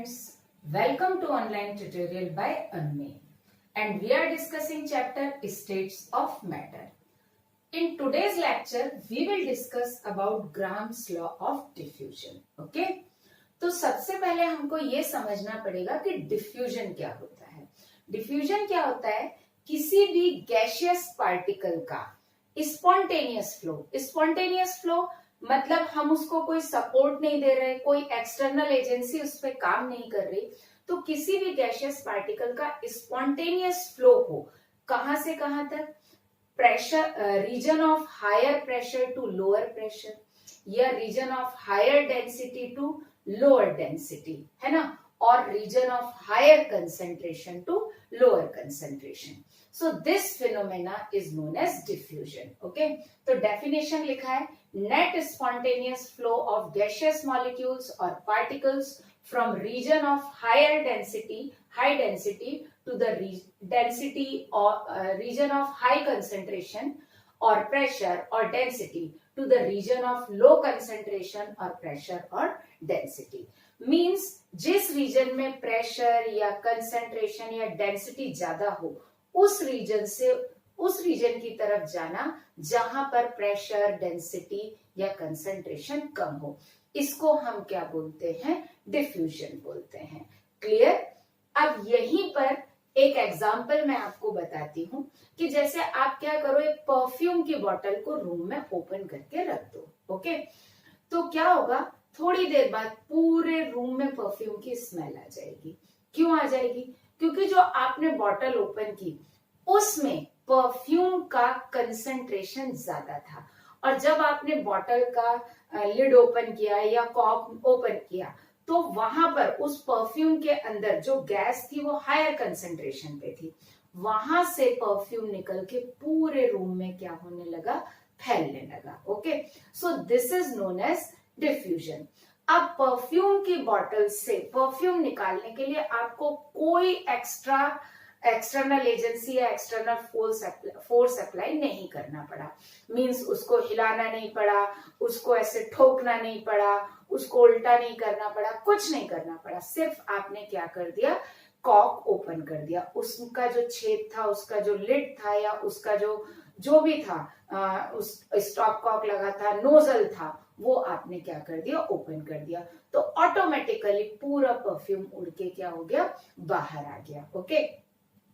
students, welcome to online tutorial by Anme, and we are discussing chapter States of Matter. In today's lecture, we will discuss about Graham's law of diffusion. Okay? तो सबसे पहले हमको ये समझना पड़ेगा कि diffusion क्या होता है। डिफ्यूजन क्या होता है? किसी भी गैसियस पार्टिकल का स्पॉन्टेनियस फ्लो। स्पॉन्टेनियस फ्लो मतलब हम उसको कोई सपोर्ट नहीं दे रहे, कोई एक्सटर्नल एजेंसी उस पर काम नहीं कर रही, तो किसी भी गैसियस पार्टिकल का स्पॉन्टेनियस फ्लो हो कहां से कहां तक, pressure region of higher pressure to lower pressure या region of higher density to lower density, है ना, और region of higher concentration to lower concentration. So this phenomena is known as diffusion. Okay, तो definition लिखा है, net spontaneous flow of gaseous molecules or particles from region of higher density, high density to the density or region of high concentration or pressure or density to the region of low concentration or pressure or density. Means जिस reason में pressure या concentration या density ज्यादा हो उस reason से उस reason की तरफ जाना जहां पर प्रेशर, डेंसिटी या कंसेंट्रेशन कम हो, इसको हम क्या बोलते हैं? डिफ्यूजन बोलते हैं. क्लियर? अब यहीं पर एक एग्जांपल मैं आपको बताती हूं कि जैसे आप क्या करो, एक परफ्यूम की बोतल को रूम में ओपन करके रख दो. ओके, तो क्या होगा, थोड़ी देर बाद पूरे रूम में परफ्यूम की स्मेल आ जाएगी. क्यों आ जाएगी? क्योंकि जो आपने बॉटल ओपन की उसमें परफ्यूम का कंसंट्रेशन ज्यादा था, और जब आपने बॉटल का लिड ओपन किया या कॉर्क ओपन किया तो वहां पर उस परफ्यूम के अंदर जो गैस थी वो हायर कंसंट्रेशन पे थी. वहां से परफ्यूम निकल के पूरे रूम में क्या होने लगा? फैलने लगा. Okay, so this is known as diffusion. अब परफ्यूम की बॉटल से परफ्यूम निकालने के लिए आपको कोई एक्सटर्नल एजेंसी या एक्सटर्नल फोर्स अप्लाई नहीं करना पड़ा. मींस उसको हिलाना नहीं पड़ा, उसको ऐसे ठोकना नहीं पड़ा, उसको उल्टा नहीं करना पड़ा, कुछ नहीं करना पड़ा. सिर्फ आपने क्या कर दिया? कॉर्क ओपन कर दिया. उसका जो छेद था, उसका जो लिड था या उसका जो भी था, उस स्टॉप कॉर्क लगा था, नोजल था, वो आपने क्या कर दिया? ओपन कर दिया. तो ऑटोमेटिकली पूरा परफ्यूम उड़ के क्या हो गया? बाहर आ गया. ओके,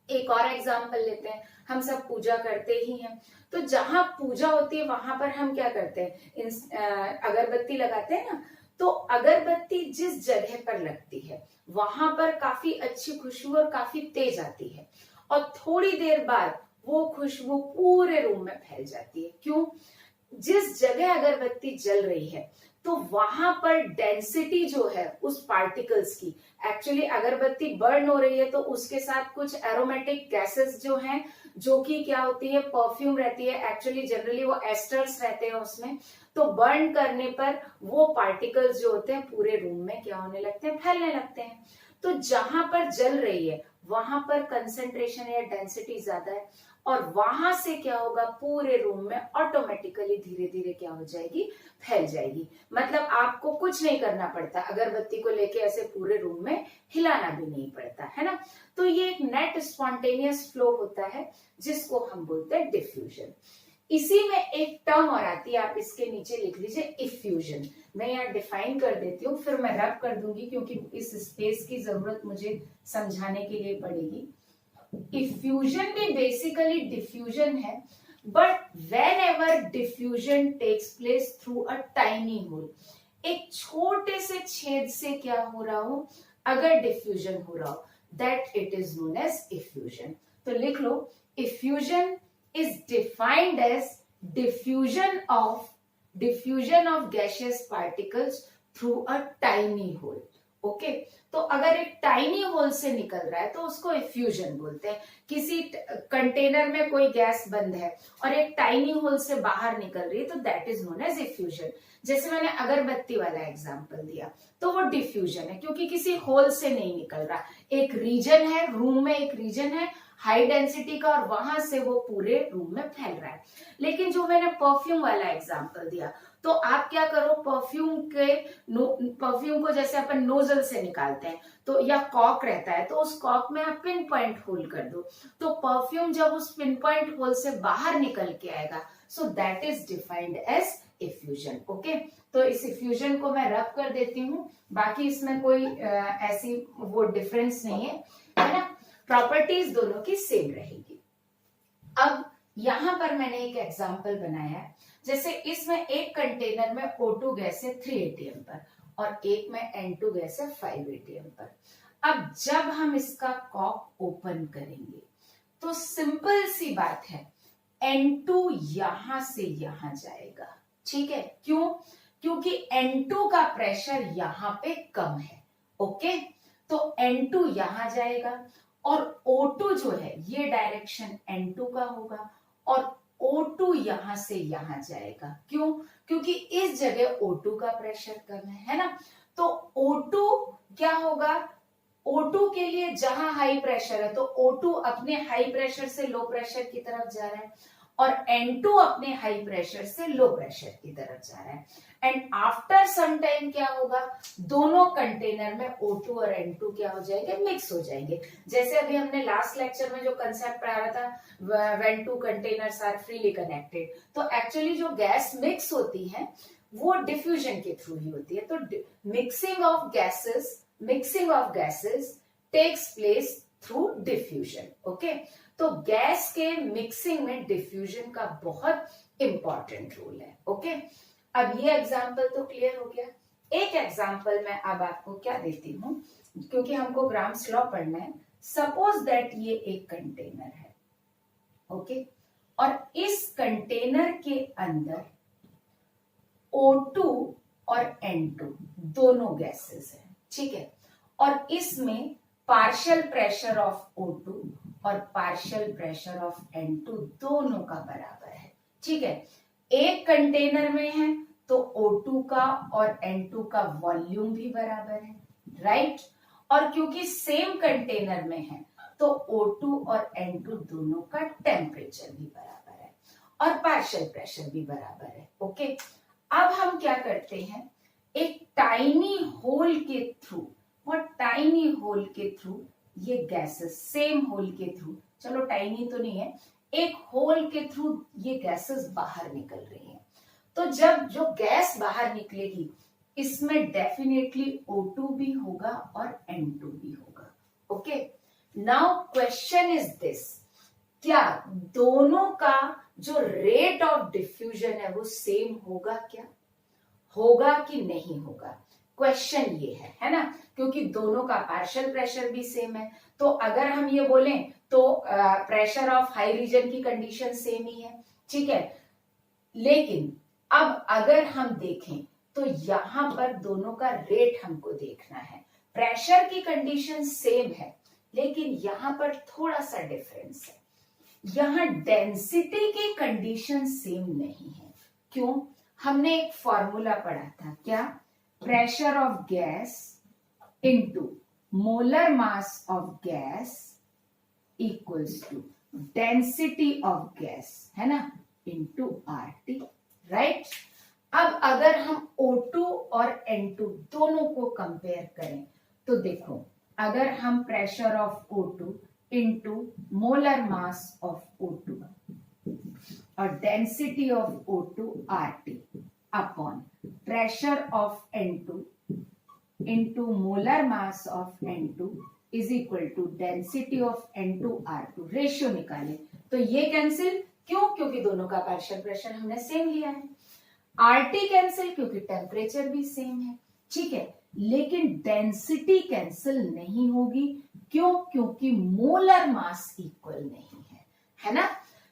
एक और एग्जांपल लेते हैं. हम सब पूजा करते ही हैं, तो जहां पूजा होती है वहां पर हम क्या करते हैं? अगरबत्ती लगाते हैं ना. तो अगरबत्ती जिस जगह पर लगती है वहां पर काफी अच्छी खुशबू और काफी तेज आती है, और थोड़ी देर बाद वो खुशबू पूरे रूम में फैल जाती है. क्यों? जिस जगह अगरबत्ती जल रही है तो वहां पर डेंसिटी जो है उस पार्टिकल्स की, एक्चुअली अगरबत्ती बर्न हो रही है तो उसके साथ कुछ एरोमेटिक गैसेस जो हैं, जो कि क्या होती है? परफ्यूम रहती है. एक्चुअली जनरली वो एस्टर्स रहते हैं उसमें. तो बर्न करने पर वो पार्टिकल्स जो होते हैं पूरे रूम में क्या होने लगते हैं? फैलने लगते हैं. तो जहां पर जल रही है वहां पर कंसेंट्रेशन या डेंसिटी ज्यादा है, और वहां से क्या होगा? पूरे रूम में ऑटोमेटिकली धीरे धीरे क्या हो जाएगी? फैल जाएगी. मतलब आपको कुछ नहीं करना पड़ता, अगरबत्ती को लेके ऐसे पूरे रूम में हिलाना भी नहीं पड़ता, है ना. तो ये एक नेट स्पॉन्टेनियस फ्लो होता है जिसको हम बोलते हैं डिफ्यूजन. इसी में एक टर्म और आती है, आप इसके नीचे लिख लीजिए, इफ्यूजन. मैं यहाँ डिफाइन कर देती हूँ, फिर मैं रैप कर दूंगी क्योंकि इस स्पेस की जरूरत मुझे समझाने के लिए पड़ेगी. इफ्यूजन भी बेसिकली डिफ्यूजन है, but whenever diffusion takes place through a tiny hole, एक छोटे से छेद से क्या हो रहा हो, अगर डिफ्यूजन हो रहा हो, that it is known as effusion. तो लिख लो, effusion is defined as diffusion of gaseous particles through a tiny hole. Okay, तो अगर एक टाइनी होल से निकल रहा है तो उसको इफ्यूजन बोलते हैं. किसी कंटेनर में कोई गैस बंद है और एक टाइनी होल से बाहर निकल रही है तो that is known as effusion. जैसे मैंने अगरबत्ती वाला एग्जांपल दिया तो वो डिफ्यूजन है क्योंकि किसी होल से नहीं निकल रहा. एक रीजन है, रूम में एक रीजन है हाई डेंसिटी का, और वहां से वो पूरे रूम में फैल रहा है. लेकिन जो मैंने परफ्यूम वाला एग्जांपल दिया तो आप क्या करो, परफ्यूम को जैसे अपन नोजल से निकालते हैं तो, या कॉक रहता है तो उस कॉक में आप पिन पॉइंट होल कर दो, तो परफ्यूम जब उस पिन पॉइंट होल से बाहर निकल के आएगा, so that is defined as effusion. Okay, तो इस इफ्यूजन को मैं रब कर देती हूँ, बाकी इसमें कोई ऐसी वो डिफरेंस नहीं है ना, प्रॉपर्टीज दोनों की सेम रहेगी। अब यहां पर मैंने एक एग्जांपल बनाया है, जैसे इसमें एक कंटेनर में O2 गैस है 3 atm पर और एक में N2 गैस है 5 atm पर। अब जब हम इसका कॉक ओपन करेंगे तो सिंपल सी बात है, N2 यहां से यहां जाएगा, ठीक है, क्यों? क्योंकि N2 का प्रेशर यहां पे कम है। ओके, तो N2 यहां जाएगा और O2 जो है ये डायरेक्शन N2 का होगा और O2 यहां से यहां जाएगा, क्यों? क्योंकि इस जगह O2 का प्रेशर कम है ना, तो O2 क्या होगा, O2 के लिए जहां हाई प्रेशर है तो O2 अपने हाई प्रेशर से लो प्रेशर की तरफ जा रहा है और N2 अपने हाई प्रेशर से लो प्रेशर की तरफ जा रहा है। एंड आफ्टर सम टाइम क्या होगा, दोनों कंटेनर में O2 और N2 क्या हो जाएंगे, मिक्स हो जाएंगे। जैसे अभी हमने लास्ट लेक्चर में जो कंसेप्ट पढ़ाया था, when two containers are freely connected, तो एक्चुअली जो गैस मिक्स होती है वो डिफ्यूजन के थ्रू ही होती है। तो mixing of gases takes place through diffusion. Okay, तो गैस के मिक्सिंग में डिफ्यूजन का बहुत इंपॉर्टेंट रोल है। ओके, अब ये एग्जाम्पल तो क्लियर हो गया। एक एग्जाम्पल मैं अब आपको क्या देती हूं, क्योंकि हमको ग्राम्स लॉ पढ़ना है। सपोज दैट ये एक कंटेनर है, ओके, और इस कंटेनर के अंदर O2 और N2 दोनों गैसेस हैं, ठीक है, और इसमें पार्शियल प्रेशर ऑफ O2 और पार्शियल प्रेशर ऑफ N2 दोनों का बराबर है, ठीक है। एक कंटेनर में है तो O2 का और N2 का वॉल्यूम भी बराबर है, राइट, और क्योंकि सेम कंटेनर में है तो O2 और N2 दोनों का टेम्परेचर भी बराबर है और पार्शियल प्रेशर भी बराबर है। ओके, अब हम क्या करते हैं, एक टाइनी होल के थ्रू, और टाइनी होल के थ्रू ये गैसेस, सेम होल के थ्रू, चलो टाइनी तो नहीं है, एक होल के थ्रू ये गैसेस बाहर निकल रही हैं। तो जब जो गैस बाहर निकलेगी इसमें डेफिनेटली O2 भी होगा और N2 भी होगा। Okay, now question is this, क्या दोनों का जो रेट ऑफ डिफ्यूजन है वो सेम होगा, क्या होगा कि नहीं होगा? क्वेश्चन ये है ना, क्योंकि दोनों का पार्शियल प्रेशर भी सेम है। तो अगर हम ये बोलें तो प्रेशर ऑफ हाई रीजन की कंडीशन सेम ही है, ठीक है, लेकिन अब अगर हम देखें तो यहां पर दोनों का रेट हमको देखना है। प्रेशर की कंडीशन सेम है लेकिन यहां पर थोड़ा सा डिफरेंस है, यहां डेंसिटी की कंडीशन सेम नहीं है। क्यों? हमने एक फॉर्मूला पढ़ा था, क्या? Pressure of gas into molar mass of gas equals to density of gas, है ना, इनटू RT, राइट। अब अगर हम O2 और N2 दोनों को कंपेयर करें तो देखो, अगर हम pressure of O2 into molar mass of O2 और density of O2 RT upon pressure of N2 into molar mass of N2 is equal to density of N2 R2, ratio निकाले तो ये कैंसिल, क्यों? क्योंकि दोनों का पार्शियल प्रेशर हमने same लिया है। RT कैंसिल क्योंकि टेम्परेचर भी सेम है, ठीक है, लेकिन डेंसिटी कैंसिल नहीं होगी, क्यों? क्योंकि मोलर मास इक्वल नहीं है ना।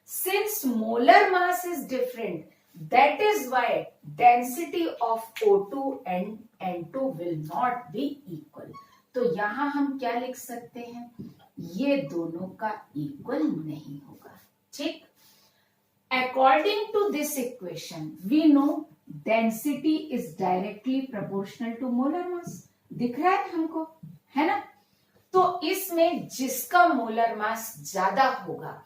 Since molar mass is different, that is why density of O2 and N2 will not be equal। तो यहां हम क्या लिख सकते हैं, ये दोनों का इक्वल नहीं होगा, ठीक। According to this equation, we know density is directly proportional to molar mass। दिख रहा है हमको, है ना। तो इसमें जिसका मोलर मास ज्यादा होगा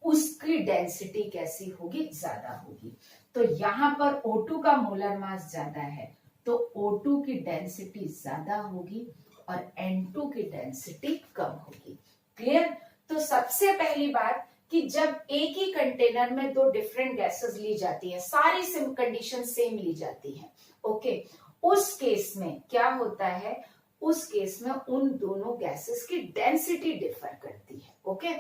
उसकी डेंसिटी कैसी होगी, ज्यादा होगी। तो यहाँ पर O2 का मोलर मास ज्यादा है तो O2 की डेंसिटी ज्यादा होगी और N2 की डेंसिटी कम होगी। क्लियर? तो सबसे पहली बात कि जब एक ही कंटेनर में दो डिफरेंट गैसेस ली जाती है, सारी कंडीशन सेम ली जाती है, ओके, उस केस में क्या होता है, उस केस में उन दोनों गैसेस की डेंसिटी डिफर करती है, ओके।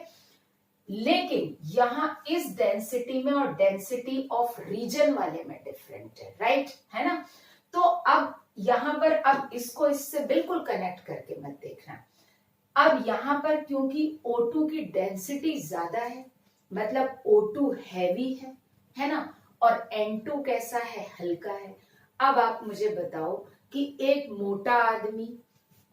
लेकिन यहां इस डेंसिटी में और डेंसिटी ऑफ रीजन वाले में डिफरेंट है, राइट, है ना। तो अब यहां पर अब इसको इससे बिल्कुल कनेक्ट करके मत देखना। अब यहां पर क्योंकि O2 की डेंसिटी ज्यादा है, मतलब O2 हैवी है ना, और N2 कैसा है, हल्का है। अब आप मुझे बताओ कि एक मोटा आदमी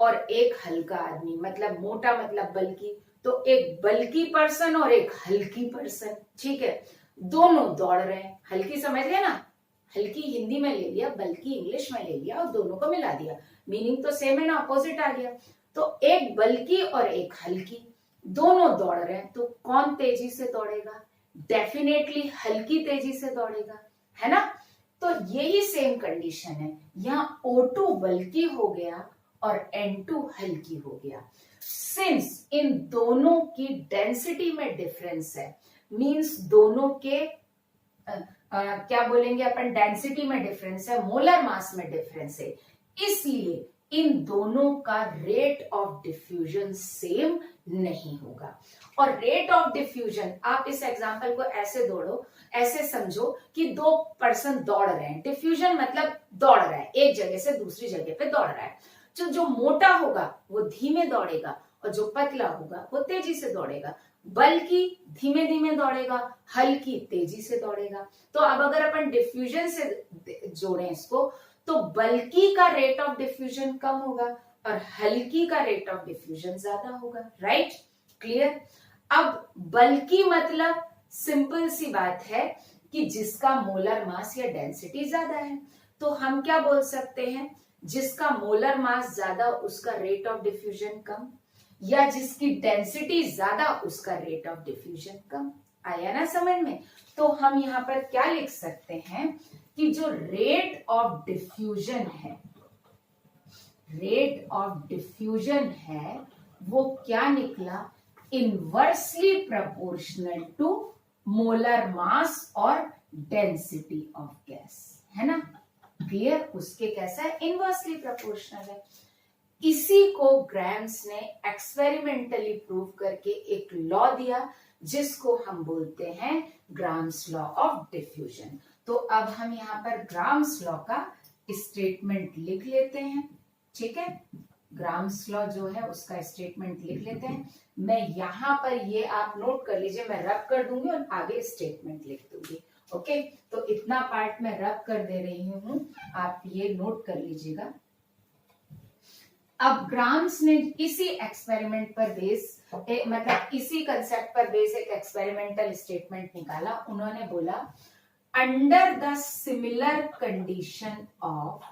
और एक हल्का आदमी, मतलब मोटा मतलब बल्कि, तो एक बल्कि पर्सन और एक हल्की पर्सन, ठीक है, दोनों दौड़ रहे हैं। हल्की समझ गए ना, हल्की हिंदी में ले लिया, बल्कि इंग्लिश में ले लिया और दोनों को मिला दिया, मीनिंग तो सेम है ना, अपोजिट आ गया। तो एक बल्कि और एक हल्की, दोनों दौड़ रहे हैं, तो कौन तेजी से दौड़ेगा? डेफिनेटली हल्की तेजी से दौड़ेगा, है ना। तो यही सेम कंडीशन है, यहाँ O2 बल्कि हो गया और N2 हल्की हो गया। सिंस इन दोनों की डेंसिटी में डिफरेंस है, मींस दोनों के क्या बोलेंगे अपन, डेंसिटी में डिफरेंस है, मोलर मास में डिफरेंस है, इसलिए इन दोनों का रेट ऑफ डिफ्यूजन सेम नहीं होगा। और रेट ऑफ डिफ्यूजन, आप इस एग्जांपल को ऐसे समझो कि दो पर्सन दौड़ रहे हैं, डिफ्यूजन मतलब दौड़ रहा है, एक जगह से दूसरी जगह पे दौड़ रहा है। जो मोटा होगा वो धीमे दौड़ेगा और जो पतला होगा वो तेजी से दौड़ेगा, बल्कि धीमे धीमे दौड़ेगा, हल्की तेजी से दौड़ेगा। तो अब अगर अपन डिफ्यूजन से जोड़ें इसको, तो बल्कि का रेट ऑफ डिफ्यूजन कम होगा और हल्की का रेट ऑफ डिफ्यूजन ज्यादा होगा, राइट, क्लियर। अब बल्कि मतलब सिंपल सी बात है कि जिसका मोलर मास या डेंसिटी ज्यादा है, तो हम क्या बोल सकते हैं, जिसका मोलर मास ज्यादा उसका रेट ऑफ डिफ्यूजन कम, या जिसकी डेंसिटी ज्यादा उसका रेट ऑफ डिफ्यूजन कम। आया ना समझ में? तो हम यहां पर क्या लिख सकते हैं कि जो रेट ऑफ डिफ्यूजन है, रेट ऑफ डिफ्यूजन है वो क्या निकला, inversely proportional to molar mass और डेंसिटी ऑफ गैस, है ना, क्लियर। उसके कैसा है, इनवर्सली प्रोपोर्शनल है। इसी को ग्राम्स ने एक्सपेरिमेंटली प्रूव करके एक लॉ दिया जिसको हम बोलते हैं ग्राम्स लॉ ऑफ डिफ्यूजन। तो अब हम यहाँ पर ग्राम्स लॉ का स्टेटमेंट लिख लेते हैं, ठीक है, ग्राम्स लॉ जो है उसका स्टेटमेंट लिख लेते हैं। मैं यहां पर ये आप नोट कर लीजिए, मैं रब कर दूंगी और आगे स्टेटमेंट लिख दूंगी, ओके। तो इतना पार्ट मैं रब कर दे रही हूं, आप ये नोट कर लीजिएगा। अब ग्राम्स ने इसी एक्सपेरिमेंट पर मतलब इसी कंसेप्ट पर बेस एक एक्सपेरिमेंटल स्टेटमेंट निकाला। उन्होंने बोला, under the similar condition of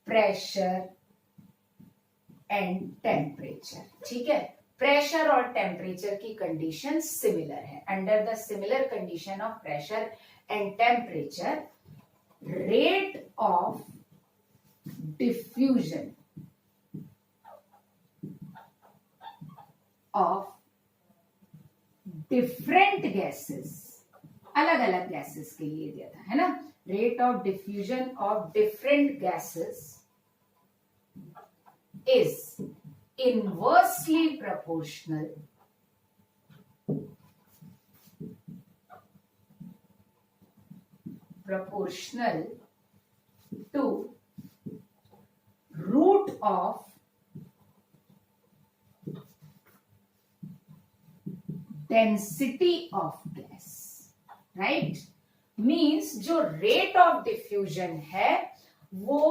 pressure and temperature, ठीक है, प्रेशर और टेम्परेचर की कंडीशन सिमिलर है। Under the similar condition of pressure and temperature, rate of diffusion of different gases, अलग अलग गैसेस के लिए दिया था, है ना, rate of diffusion of different gases is inversely proportional to root of density of gas, right, means जो rate of diffusion है वो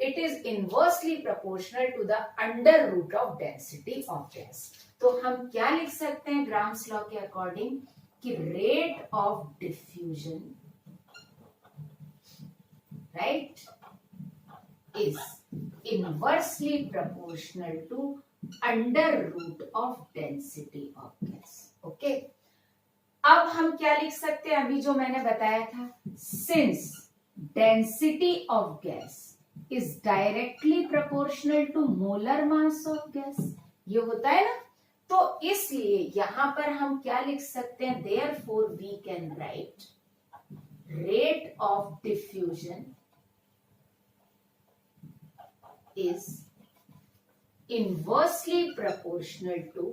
it is inversely proportional to the under root of density of gas। तो हम क्या लिख सकते हैं grams law के अकॉर्डिंग कि rate of diffusion, right, is inversely proportional to under root of density of gas, okay, अब हम क्या लिख सकते हैं, अभी जो मैंने बताया था, since density of gas is directly proportional to molar mass of gas, ये होता है ना, तो इसलिए यहां पर हम क्या लिख सकते हैं, therefore we can write rate of diffusion is inversely proportional to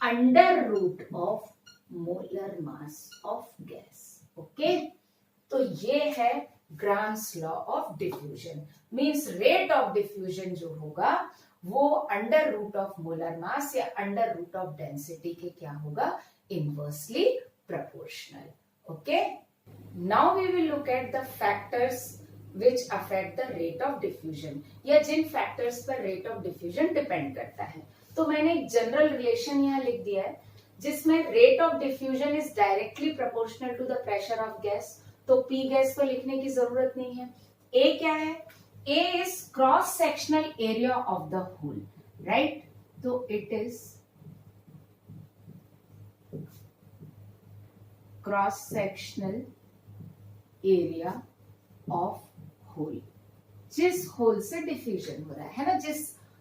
under root of molar mass of gas. Okay, तो ये है Graham's law of diffusion, means rate of diffusion जो होगा वो under root of molar mass या under root of density के क्या होगा, inversely proportional. Okay, now we will look at the factors which affect the rate of diffusion, या जिन factors पर रेट ऑफ डिफ्यूजन डिपेंड करता है. तो मैंने एक जनरल रिलेशन यहाँ लिख दिया है जिसमें rate of diffusion is directly proportional to the pressure of gas, तो पी गैस को लिखने की जरूरत नहीं है. ए क्या है, A is cross sectional area of the hole, right, तो it is cross sectional area of hole, जिस होल से डिफ्यूजन हो रहा है ना,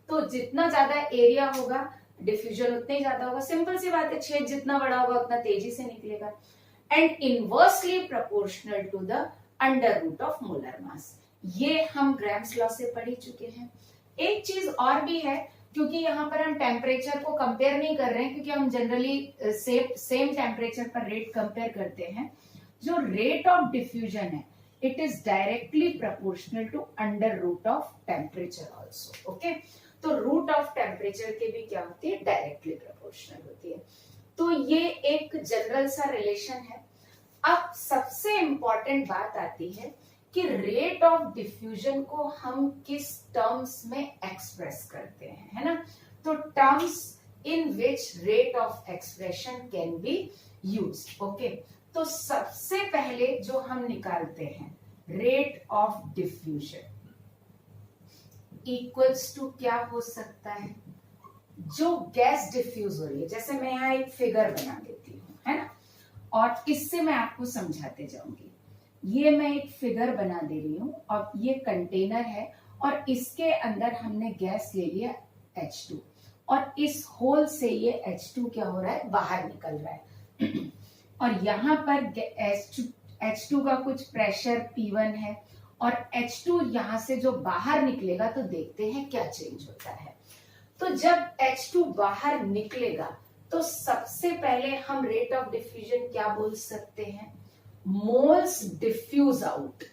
तो जितना ज्यादा एरिया होगा डिफ्यूजन उतना ही ज्यादा होगा. सिंपल सी बात है, छेद जितना बड़ा होगा उतना तेजी से निकलेगा. And inversely proportional to the under root of molar mass, ये हम ग्राम्स लॉ से पढ़ ही चुके हैं. एक चीज और भी है, क्योंकि यहाँ पर हम टेम्परेचर को कंपेयर नहीं कर रहे हैं, क्योंकि हम जनरली सेम टेम्परेचर पर रेट कंपेयर करते हैं. जो रेट ऑफ डिफ्यूजन है it is directly proportional to under root of temperature also. Okay, तो root of temperature के भी क्या होती है, directly proportional होती है. तो ये एक जनरल सा रिलेशन है. अब सबसे इंपॉर्टेंट बात आती है कि रेट ऑफ डिफ्यूजन को हम किस टर्म्स में एक्सप्रेस करते हैं, है ना, तो terms in which rate of expression can be used. Okay, तो सबसे पहले जो हम निकालते हैं rate of diffusion equals to क्या हो सकता है, जो गैस डिफ्यूज हो रही है, जैसे मैं यहाँ एक फिगर बना देती हूँ, है ना, और इससे मैं आपको समझाते जाऊंगी. ये मैं एक फिगर बना दे रही हूँ और ये कंटेनर है और इसके अंदर हमने गैस ले लिया H2 और इस होल से ये H2 क्या हो रहा है, बाहर निकल रहा है. और यहाँ पर H2 का कुछ प्रेशर P1 है और H2 यहाँ से जो बाहर निकलेगा तो देखते हैं क्या चेंज होता है. तो जब H2 बाहर निकलेगा तो सबसे पहले हम रेट ऑफ डिफ्यूजन क्या बोल सकते हैं, moles diffuse out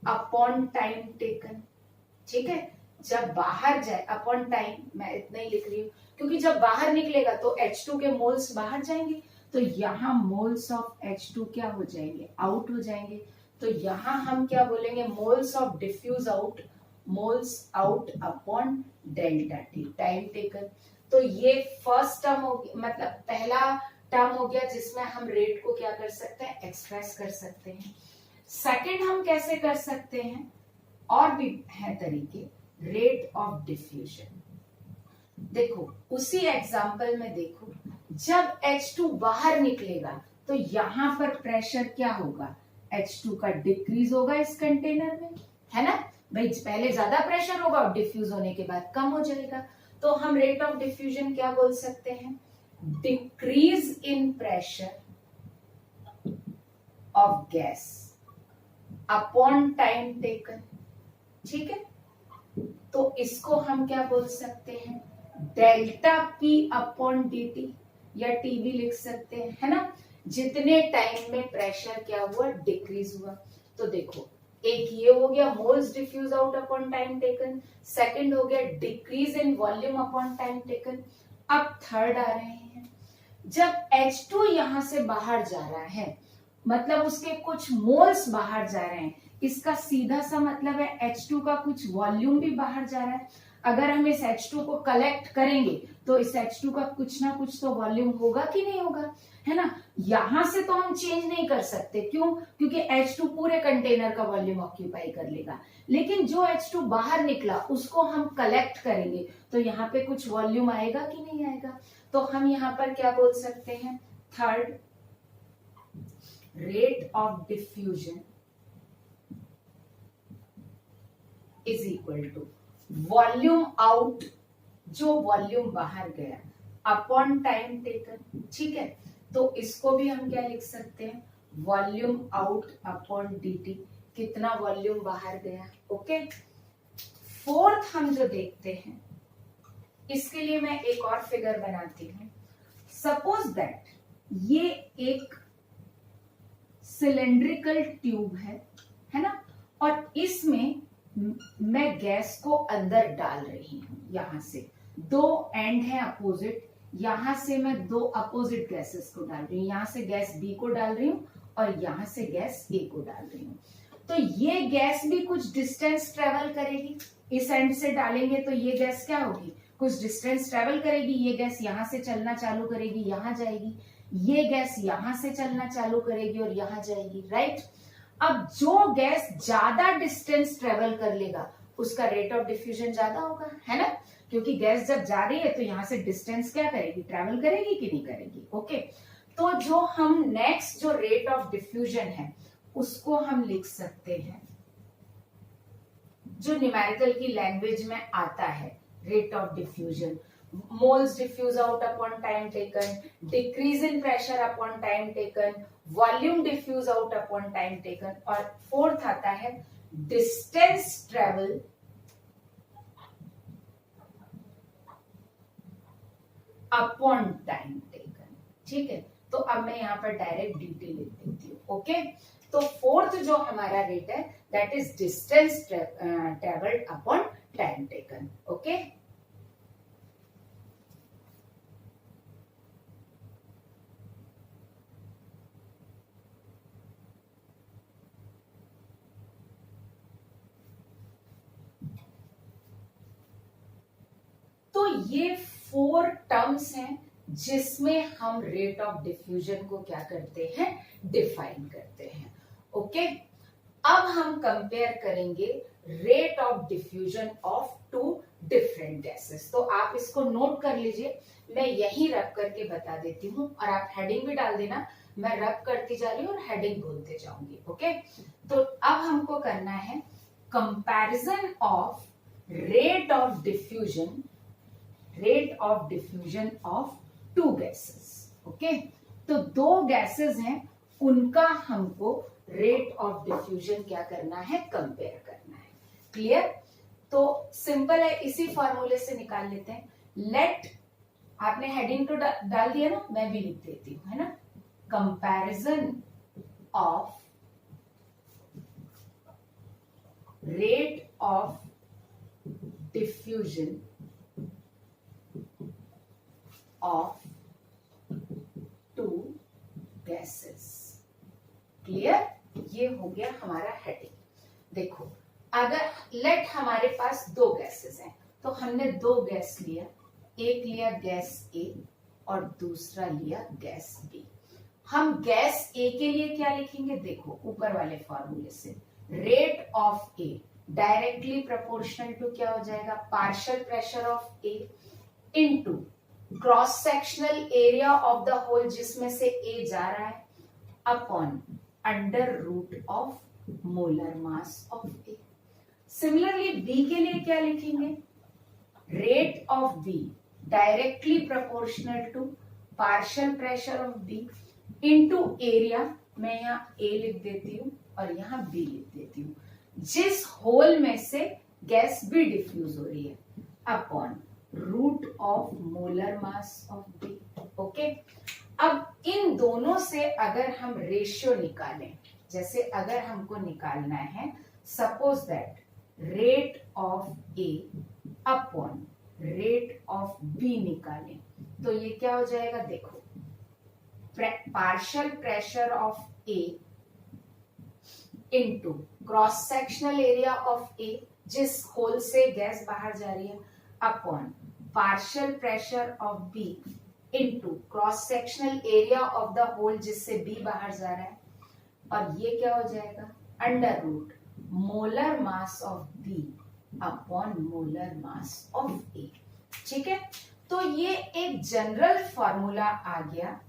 upon time taken. ठीक है, जब बाहर जाए अपॉन टाइम, मैं इतना ही लिख रही हूँ क्योंकि जब बाहर निकलेगा तो H2 के मोल्स बाहर जाएंगे, तो यहाँ मोल्स ऑफ H2 क्या हो जाएंगे, आउट हो जाएंगे. तो यहाँ हम क्या बोलेंगे, moles of diffuse out, moles out upon delta T, time taken. तो ये फर्स्ट टर्म हो गया, मतलब पहला टर्म हो गया जिसमें हम रेट को क्या कर सकते हैं, एक्सप्रेस कर सकते हैं. सेकंड हम कैसे कर सकते हैं, और भी है तरीके, रेट ऑफ डिफ्यूजन. देखो उसी एग्जांपल में देखो, जब H2 बाहर निकलेगा तो यहाँ पर प्रेशर क्या होगा, H2 का डिक्रीज होगा इस कंटेनर में, है ना भाई, पहले ज्यादा प्रेशर होगा और डिफ्यूज होने के बाद कम हो जाएगा. तो हम रेट ऑफ डिफ्यूजन क्या बोल सकते हैं, decrease in pressure of gas upon time taken. ठीक है, तो इसको हम क्या बोल सकते हैं, डेल्टा पी अपॉन dt, या टी भी लिख सकते हैं, है ना, जितने टाइम में प्रेशर क्या हुआ, डिक्रीज हुआ. तो देखो एक ये हो गया moles diffuse out upon time taken, second हो गया decrease in volume upon time taken. अब थर्ड आ रहे हैं, जब H2 यहां से बाहर जा रहा है, मतलब उसके कुछ मोल्स बाहर जा रहे हैं, इसका सीधा सा मतलब है H2 का कुछ वॉल्यूम भी बाहर जा रहा है. अगर हम इस H2 को कलेक्ट करेंगे तो इस H2 का कुछ ना कुछ तो वॉल्यूम होगा कि नहीं होगा, है ना. यहां से तो हम चेंज नहीं कर सकते, क्यों, क्योंकि H2 पूरे कंटेनर का वॉल्यूम ऑक्यूपाई कर लेगा. लेकिन जो H2 बाहर निकला उसको हम कलेक्ट करेंगे तो यहाँ पे कुछ वॉल्यूम आएगा कि नहीं आएगा. तो हम यहाँ पर क्या बोल सकते हैं, third, rate of diffusion is equal to volume out, जो वॉल्यूम बाहर गया, अपॉन टाइम टेकन। ठीक है, तो इसको भी हम क्या लिख सकते हैं, वॉल्यूम आउट अपॉन dt, कितना वॉल्यूम बाहर गया। ओके, फोर्थ हम जो देखते हैं, इसके लिए मैं एक और फिगर बनाती हूं। सपोज दैट ये एक सिलेंड्रिकल ट्यूब है ना, और इसमें मैं गैस को अंदर डाल रही हूं। यहां से दो एंड है अपोजिट, यहां से मैं दो अपोजिट गैसेस को डाल रही हूँ, यहां से गैस बी को डाल रही हूँ और यहां से गैस ए को डाल रही हूँ। तो ये गैस भी कुछ डिस्टेंस ट्रेवल करेगी, इस एंड से डालेंगे तो ये गैस क्या होगी, कुछ डिस्टेंस ट्रेवल करेगी। ये गैस यहां से चलना चालू करेगी, यहां जाएगी, ये गैस यहां से चलना चालू करेगी और यहां जाएगी, राइट। अब जो गैस ज्यादा डिस्टेंस ट्रेवल कर लेगा उसका रेट ऑफ डिफ्यूजन ज्यादा होगा, है ना, क्योंकि गैस जब जा रही है तो यहां से डिस्टेंस क्या करेगी, ट्रेवल करेगी कि नहीं करेगी। ओके, तो जो हम नेक्स्ट जो रेट ऑफ डिफ्यूजन है उसको हम लिख सकते हैं, जो न्यूमेरिकल की लैंग्वेज में आता है, rate of diffusion, moles diffuse out upon time taken, decrease in pressure upon time taken, volume diffuse out upon time taken, और फोर्थ आता है distance travel upon time taken। ठीक है, तो अब मैं यहाँ पर डायरेक्ट dt लिख देती हूँ। ओके, तो फोर्थ जो हमारा रेट है that is distance travelled upon time taken. Okay, तो ये 4 टर्म्स हैं जिसमें हम रेट ऑफ डिफ्यूजन को क्या करते हैं, डिफाइन करते हैं। ओके, अब हम कंपेयर करेंगे rate of diffusion of two different gases. तो आप इसको नोट कर लीजिए, मैं यही रब करके बता देती हूँ और आप हेडिंग भी डाल देना, मैं रब करती जा रही हूँ और हेडिंग बोलते जाऊंगी। ओके, तो अब हमको करना है comparison of rate of diffusion of two gases. Okay, तो दो गैसेस हैं, उनका हमको रेट ऑफ डिफ्यूजन क्या करना है, कंपेयर करना है। क्लियर? तो सिंपल है, इसी फॉर्मूले से निकाल लेते हैं। लेट, आपने हेडिंग तो डाल दिया ना, मैं भी लिख देती हूँ, है ना, comparison of rate of diffusion of two gases. Clear? ये हो गया हमारा हेडिंग। देखो, अगर लेट हमारे पास दो गैसेस हैं, तो हमने दो गैस लिया, एक लिया गैस ए और दूसरा लिया गैस बी। हम गैस ए के लिए क्या लिखेंगे, देखो ऊपर वाले फॉर्मूले से, rate of A directly proportional to क्या हो जाएगा, partial pressure of A into cross sectional area of the hole जिसमें से ए जा रहा है, upon under root of molar mass of A. Similarly B के लिए क्या लिखेंगे, rate of B directly proportional to partial pressure of B into area, मैं यहाँ ए लिख देती हूँ और यहाँ बी लिख देती हूँ, जिस होल में से गैस बी डिफ्यूज हो रही है, upon root of molar mass of B. Okay, अब इन दोनों से अगर हम रेशियो निकालें, जैसे अगर हमको निकालना है suppose that rate of A upon rate of B निकालें, तो ये क्या हो जाएगा, देखो partial pressure of A into cross sectional area of A, जिस होल से गैस बाहर जा रही है, upon partial pressure of B into cross sectional area of the hole जिससे बी बाहर जा रहा है, और ये क्या हो जाएगा, under root molar mass of B upon molar mass of ए। ठीक है, तो ये एक जनरल फॉर्मूला आ गया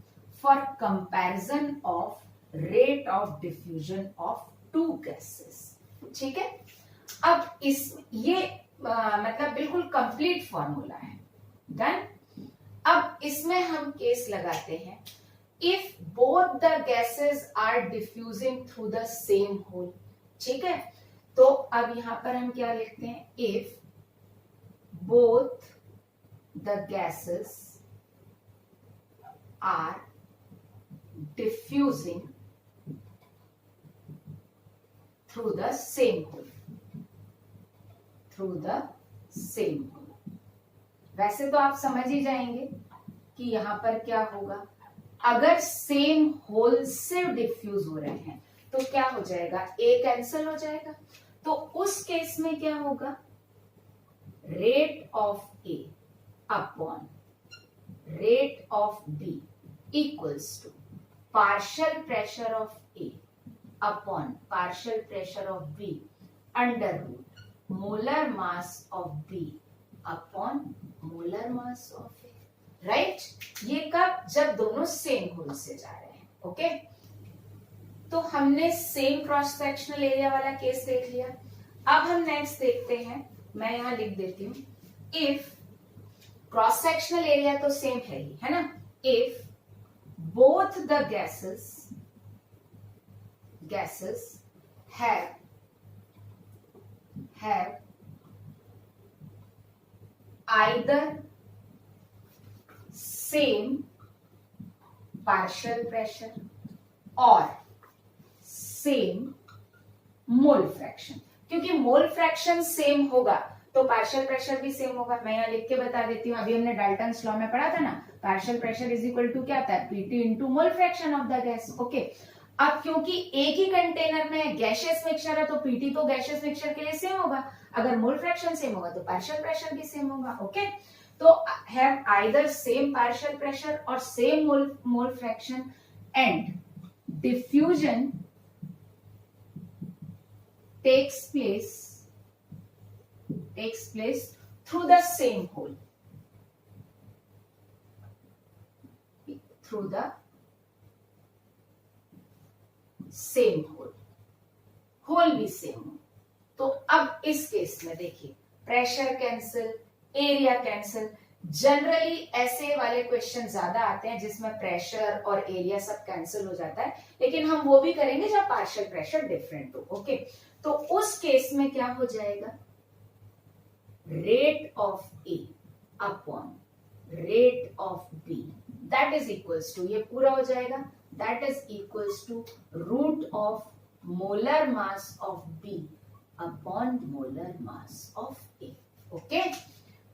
for comparison of rate of diffusion of two gases. ठीक है, अब इस ये मतलब बिल्कुल कंप्लीट फॉर्मूला है। डन। अब इसमें हम केस लगाते हैं if both the gases are diffusing through the same hole. ठीक है, तो अब यहां पर हम क्या लिखते हैं, if both the gases are diffusing through the same hole, through the same hole. वैसे तो आप समझ ही जाएंगे कि यहां पर क्या होगा, अगर सेम होल से डिफ्यूज हो रहे हैं तो क्या हो जाएगा, ए कैंसिल हो जाएगा। तो उस केस में क्या होगा, rate of A upon rate of B equals to partial pressure of A upon partial pressure of B under root molar mass of B upon molar mass of A. Right, ये कब, जब दोनों same whole से जा रहे हैं। Okay, तो हमने सेम क्रॉस सेक्शनल एरिया वाला केस देख लिया। अब हम नेक्स्ट देखते हैं, मैं यहां लिख देती हूं, इफ क्रॉस सेक्शनल एरिया तो सेम है ही, है ना, if both the gases have either same partial pressure or same mole fraction. क्योंकि मोल फ्रैक्शन सेम होगा तो पार्शियल प्रेशर भी सेम होगा। मैं यहाँ लिख के बता देती हूँ, अभी हमने डाल्टन्स लॉ में पढ़ा था ना, partial pressure is equal to क्या था, PT into mole fraction of the gas. Okay, अब क्योंकि एक ही कंटेनर में गैशियस मिक्सचर है तो पीटी तो गैशियस मिक्सचर के लिए सेम होगा, अगर मोल फ्रैक्शन सेम होगा तो पार्शियल प्रेशर भी सेम होगा। ओके, तो have either same partial pressure or same mole fraction and diffusion takes place through the same hole, through the same hole, hole भी सेम हो। तो अब इस केस में देखिए, pressure cancel, area cancel. Generally ऐसे वाले क्वेश्चन ज्यादा आते हैं जिसमें प्रेशर और एरिया सब कैंसिल हो जाता है, लेकिन हम वो भी करेंगे जब पार्शियल प्रेशर डिफरेंट हो। ओके, तो उस केस में क्या हो जाएगा, rate of A upon rate of B that is equals to, ये पूरा हो जाएगा, that is equals to root of molar mass of B upon molar mass of A. Okay,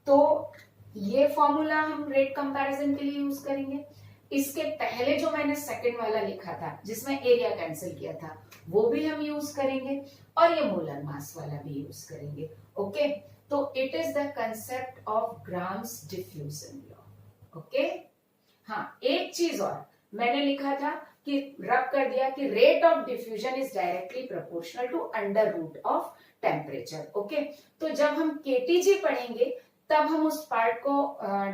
तो ये फॉर्मूला हम रेट कंपैरिजन के लिए यूज करेंगे। इसके पहले जो मैंने सेकंड वाला लिखा था जिसमें एरिया कैंसिल किया था वो भी हम यूज करेंगे और ये मोलर मास वाला भी यूज करेंगे। ओके, तो it is the concept of grams diffusion law. Okay, हाँ, एक चीज और मैंने लिखा था कि रब कर दिया कि rate of diffusion is directly proportional to under root of temperature. Okay, तो जब हम केटीजी पढ़ेंगे तब हम उस पार्ट को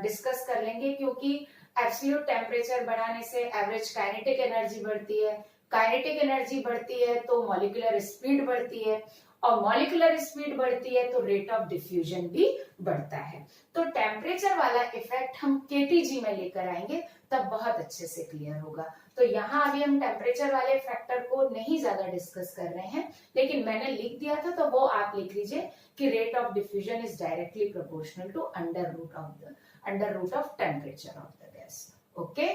डिस्कस कर लेंगे, क्योंकि एब्सोल्यूट टेम्परेचर बढ़ाने से एवरेज काइनेटिक एनर्जी बढ़ती है, काइनेटिक एनर्जी बढ़ती है तो मॉलिक्यूलर स्पीड बढ़ती है, और मॉलिक्यूलर स्पीड बढ़ती है तो रेट ऑफ डिफ्यूजन भी बढ़ता है। तो टेम्परेचर वाला इफेक्ट हम केटीजी में लेकर आएंगे तब बहुत अच्छे से क्लियर होगा। तो यहाँ अभी हम टेम्परेचर वाले फैक्टर को नहीं ज्यादा डिस्कस कर रहे हैं, लेकिन मैंने लिख दिया था तो वो आप लिख लीजिए कि rate of diffusion is directly proportional to under root of temperature of the gas. Okay,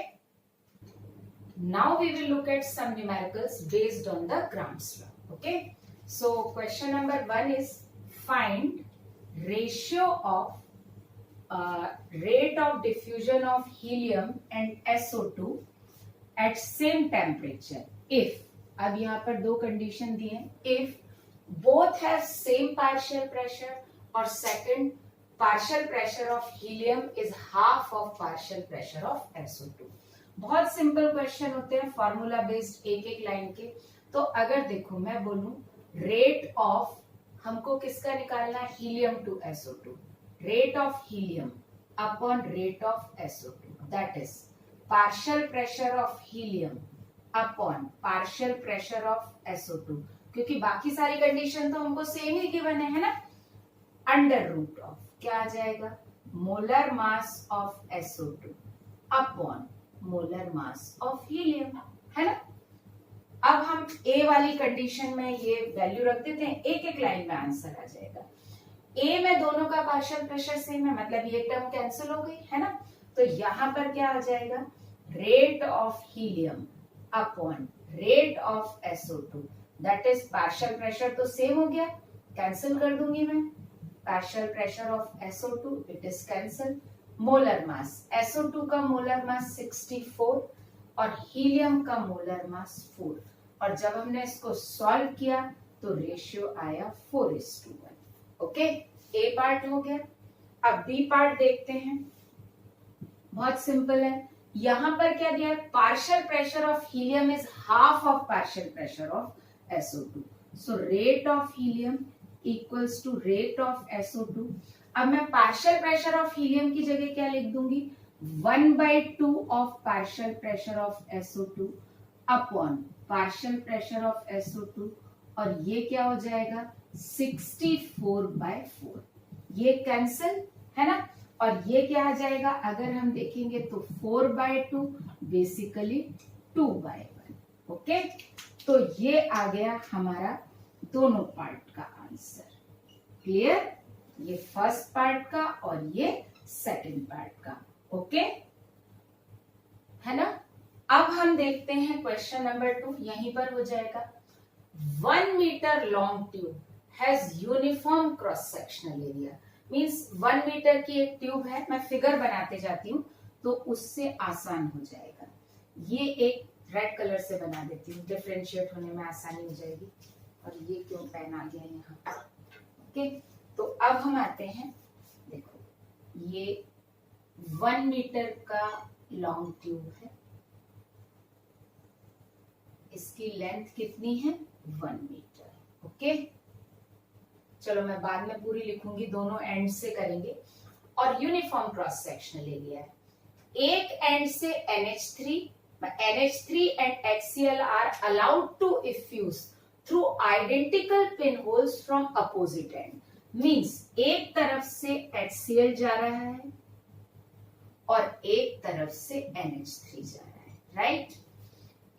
now we will look at some numericals based on the Gram's law. Okay, so question number 1 is find ratio of rate of diffusion of helium and SO2 at same temperature if, अब यहाँ पर दो condition दिए हैं, if both have same partial pressure और second partial pressure of helium is half of partial pressure of SO2। बहुत simple question होते हैं, फॉर्मूला बेस्ड एक एक लाइन के। तो अगर देखो मैं बोलूं रेट ऑफ, हमको किसका निकालना है, helium to SO2, rate of helium upon rate of SO2 that is partial pressure of helium upon partial pressure of SO2, क्योंकि बाकी सारी कंडीशन तो हमको सेम ही गिवन है ना, अंडर रूट ऑफ क्या आ जाएगा, molar mass of SO2 upon molar mass of helium, है ना। अब हम ए वाली कंडीशन में ये वैल्यू रख देते हैं, एक एक लाइन में आंसर आ जाएगा। ए में दोनों का पार्शियल प्रेशर सेम है, मतलब ये टर्म कैंसिल हो गई, है ना। तो यहां पर क्या आ जाएगा, rate of helium upon rate of SO2, that is partial pressure तो सेम हो गया, कैंसिल कर दूंगी मैं, partial pressure of SO2 it is cancel, molar mass SO2 का मोलर मास 64 और हीलियम का मोलर मास 4, और जब हमने इसको सॉल्व किया तो रेशियो आया 4:1। ओके, ए पार्ट हो गया। अब बी पार्ट देखते हैं, बहुत सिंपल है। यहां पर क्या दिया है, partial pressure of helium is half of partial pressure of SO2, so rate of helium equals to rate of SO2। अब मैं पार्शियल प्रेशर ऑफ हीलियम की जगह क्या लिख दूंगी, 1/2 of partial pressure of SO2 upon partial pressure of SO2, और ये क्या हो जाएगा 64/4, ये कैंसिल, है ना। और ये क्या आ जाएगा, अगर हम देखेंगे तो 4/2 बेसिकली 2/1। ओके, तो ये आ गया हमारा दोनों पार्ट का आंसर। क्लियर, ये फर्स्ट पार्ट का और ये सेकंड पार्ट का। ओके, है ना। अब हम देखते हैं क्वेश्चन नंबर 2, यहीं पर हो जाएगा। 1 metre long tube has uniform cross sectional area, means 1 metre की एक ट्यूब है, मैं फिगर बनाते जाती हूँ तो उससे आसान हो जाएगा। ये एक रेड कलर से बना देती हूँ, डिफरेंशिएट होने में आसानी हो जाएगी। और ये क्यों पेन आ गया यहाँ पर, ओके। तो अब हम आते हैं, देखो ये 1 मीटर का लॉन्ग ट्यूब है, इसकी लेंथ कितनी है 1 मीटर। ओके, चलो मैं बाद में पूरी लिखूंगी, दोनों एंड से करेंगे। और यूनिफॉर्म क्रॉस सेक्शनल एरिया है, एक एंड से NH3 and HCl are allowed to effuse through identical pinholes from opposite end, means एक तरफ से HCl जा रहा है और एक तरफ से NH3 जा रहा है, right.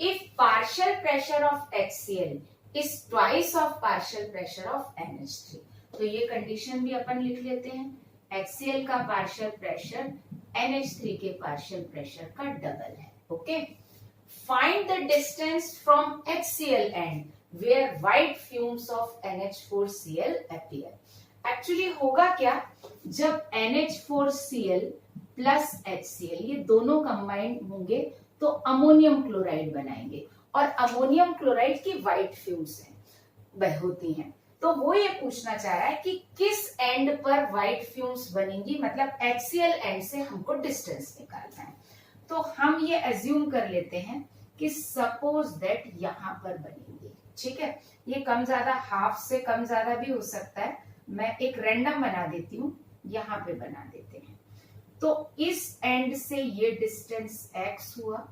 If partial pressure of HCl is twice of partial pressure of NH3, तो ये कंडीशन भी अपन लिख लेते हैं, HCl का पार्शियल प्रेशर NH3 के पार्शियल प्रेशर का डबल है। Okay, find the distance from HCl end where white fumes of NH4Cl appear. Actually होगा क्या, जब NH4Cl प्लस HCl ये दोनों कंबाइंड होंगे तो अमोनियम क्लोराइड बनाएंगे, और अमोनियम क्लोराइड की व्हाइट फ्यूम्स होती हैं। तो वो ये पूछना चाह रहा है कि किस एंड पर व्हाइट फ्यूम्स बनेंगी, मतलब HCl एंड से हमको डिस्टेंस निकालना है। तो हम ये एज्यूम कर लेते हैं कि सपोज दैट यहाँ पर बनेंगे, ठीक है। ये कम ज्यादा, हाफ से कम ज्यादा भी हो सकता है, मैं एक रैंडम बना देती हूँ, यहाँ पे बना देते हैं। तो इस एंड से ये डिस्टेंस x हुआ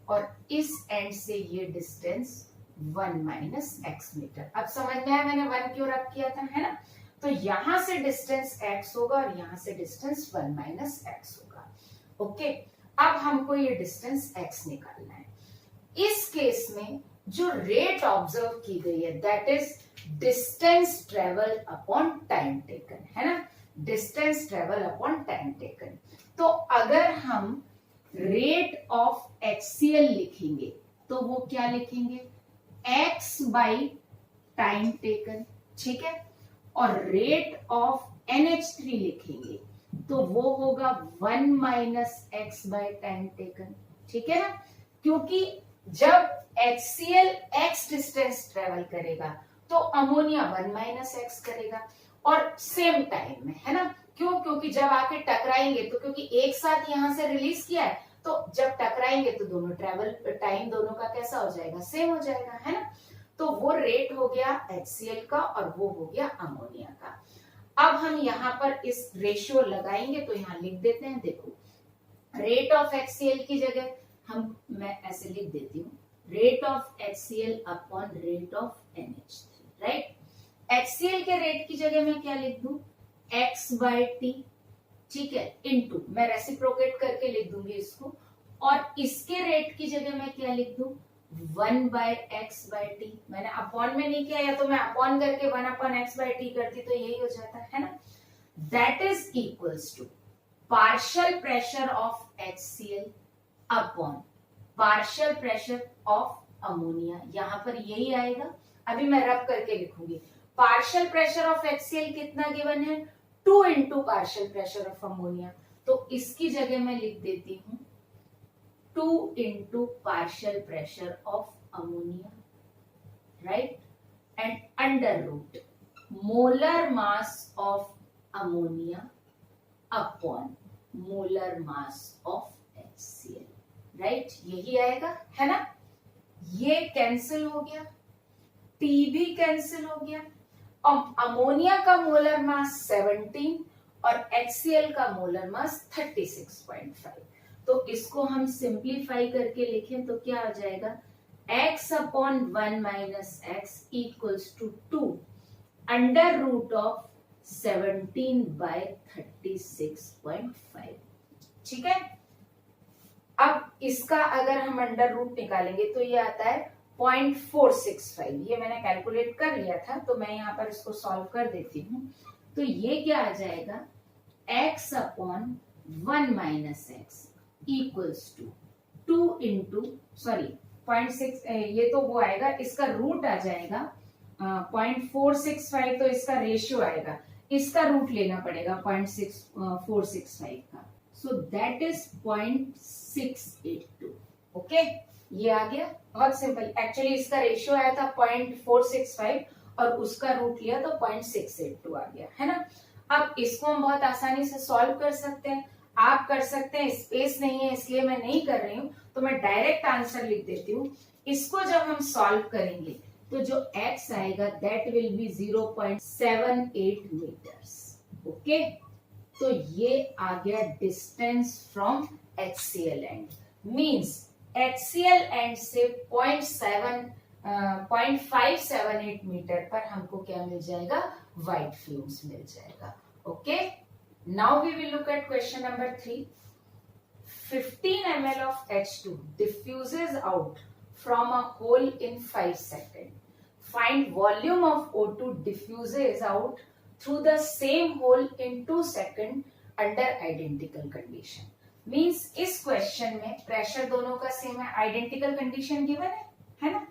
और इस एंड से ये डिस्टेंस 1 माइनस x मीटर। अब समझ में आया मैंने 1 क्यों रख किया था, है ना। तो यहां से डिस्टेंस x होगा और यहां से डिस्टेंस 1 माइनस x होगा। ओके, अब हमको ये डिस्टेंस x निकालना है। इस केस में जो रेट ऑब्जर्व की गई है that is distance travel upon time taken, है ना, distance travel upon time taken. तो अगर हम रेट ऑफ HCl लिखेंगे तो वो क्या लिखेंगे, x बाई टाइम टेकन, ठीक है। और रेट ऑफ NH3 लिखेंगे तो वो होगा 1 minus x by time taken, ठीक है ना। क्योंकि जब HCl x डिस्टेंस ट्रेवल करेगा तो अमोनिया 1 माइनस x करेगा, और सेम टाइम में, है ना। क्यों, क्योंकि जब आके टकराएंगे तो, क्योंकि एक साथ यहां से रिलीज किया है तो जब टकराएंगे तो दोनों ट्रेवल टाइम दोनों का कैसा हो जाएगा, सेम हो जाएगा, है ना। तो वो रेट हो गया HCl का और वो हो गया अमोनिया का। अब हम यहाँ पर इस रेशियो लगाएंगे तो यहाँ लिख देते हैं, देखो रेट ऑफ HCl की जगह मैं ऐसे लिख देती हूँ, rate of HCl upon rate of NH3, right. HCl के रेट की जगह मैं क्या लिख दूं, x/t, ठीक है, इनटू मैं रेसिप्रोकेट करके लिख दूंगी इसको, और इसके रेट की जगह मैं क्या लिख दूं, 1/x/t। मैंने अपॉन में नहीं किया, या तो मैं अपॉन करके 1/x/t करती तो यही हो जाता है ना। That is equals to partial pressure of HCl upon partial pressure of ammonia, यहां पर यही आएगा। अभी मैं रब करके लिखूंगी, पार्शियल प्रेशर ऑफ HCl कितना गिवन है, 2 into partial pressure of ammonia, तो इसकी जगह मैं लिख देती हूं 2 into partial pressure of ammonia, right, and under root molar mass of ammonia upon molar mass of HCl, right, यही आएगा, है ना। ये कैंसिल हो गया, T भी कैंसिल हो गया, और अमोनिया का मोलर मास 17 और HCl का मोलर मास 36.5। तो इसको हम सिंप्लीफाई करके लिखें तो क्या हो जाएगा, x upon 1 minus x equals to 2 under root of 17/36.5, ठीक है। अब इसका अगर हम अंडर रूट निकालेंगे तो ये आता है 0.465, ये मैंने कैलकुलेट कर लिया था, तो मैं यहाँ पर इसको सॉल्व कर देती हूँ। तो ये क्या आ जाएगा, x upon 1 minus x equals to 2 into 0.6, ये तो वो आएगा, इसका रूट आ जाएगा 0.465, तो इसका रेशियो आएगा, इसका रूट लेना पड़ेगा 0.465 का, सो दैट इज 0.682, ओके, ये आ गया, बहुत सिंपल। एक्चुअली इसका रेशियो आया था 0.465 और उसका रूट लिया तो 0.682 आ गया, है ना। अब इसको हम बहुत आसानी से सॉल्व कर सकते हैं, आप कर सकते हैं, स्पेस नहीं है इसलिए मैं नहीं कर रही हूं, तो मैं डायरेक्ट आंसर लिख देती हूँ। इसको जब हम सॉल्व करेंगे तो जो x आएगा that will be 0.78 metres, okay. तो ये आ गया distance from HCl end, means HCl end से 0.578 मीटर पर हमको क्या मिल जाएगा, व्हाइट फ्यूम्स मिल जाएगा, okay. Now we will look at question number 3। 15 ml of H2 diffuses out from a hole in 5 seconds. Find volume of O2 diffuses out through the same hole in 2 seconds under identical condition. Means इस question में pressure दोनों का same है, identical condition given है ना।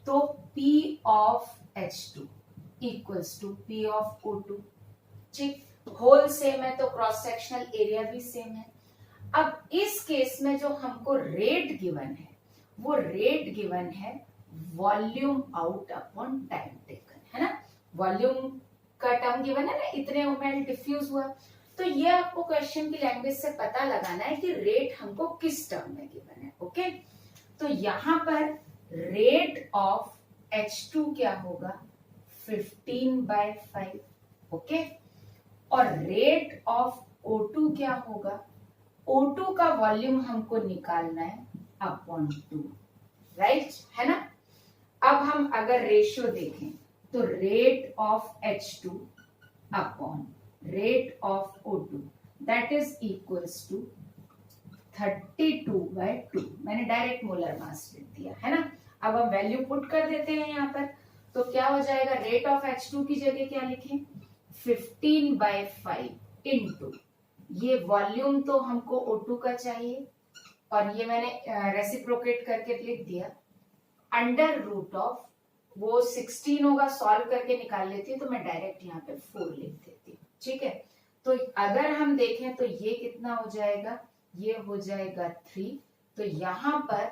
तो P of H2 equals to P of O2, ठीक, whole same है तो क्रॉस सेक्शनल एरिया भी सेम है। अब इस केस में जो हमको रेट गिवन है वो रेट गिवन है volume out upon time taken, है ना। वॉल्यूम का टर्म गिवन है ना, इतने ml डिफ्यूज हुआ, तो ये आपको क्वेश्चन की लैंग्वेज से पता लगाना है कि रेट हमको किस टर्म में गिवन है, ओके। तो यहां पर रेट ऑफ H2 क्या होगा, 15/5, ओके, और रेट ऑफ O2 क्या होगा, O2 का वॉल्यूम हमको निकालना है अपॉन 2, राइट, है ना। अब हम अगर रेशियो देखें तो rate of H2 upon rate of O2 that is equals to 32/2, मैंने डायरेक्ट मोलर मास लिख दिया, है ना। अब हम वैल्यू पुट कर देते हैं यहाँ पर, तो क्या हो जाएगा, रेट ऑफ H2 की जगह क्या लिखें, 15/5 इंटू ये वॉल्यूम तो हमको O2 का चाहिए और ये मैंने रेसिप्रोकेट करके लिख दिया, अंडर रूट ऑफ वो 16 होगा, सॉल्व करके निकाल लेती हूँ तो मैं डायरेक्ट यहाँ पे 4 लिख देती हूँ, ठीक है। तो अगर हम देखें तो ये कितना हो जाएगा, ये हो जाएगा 3, तो यहाँ पर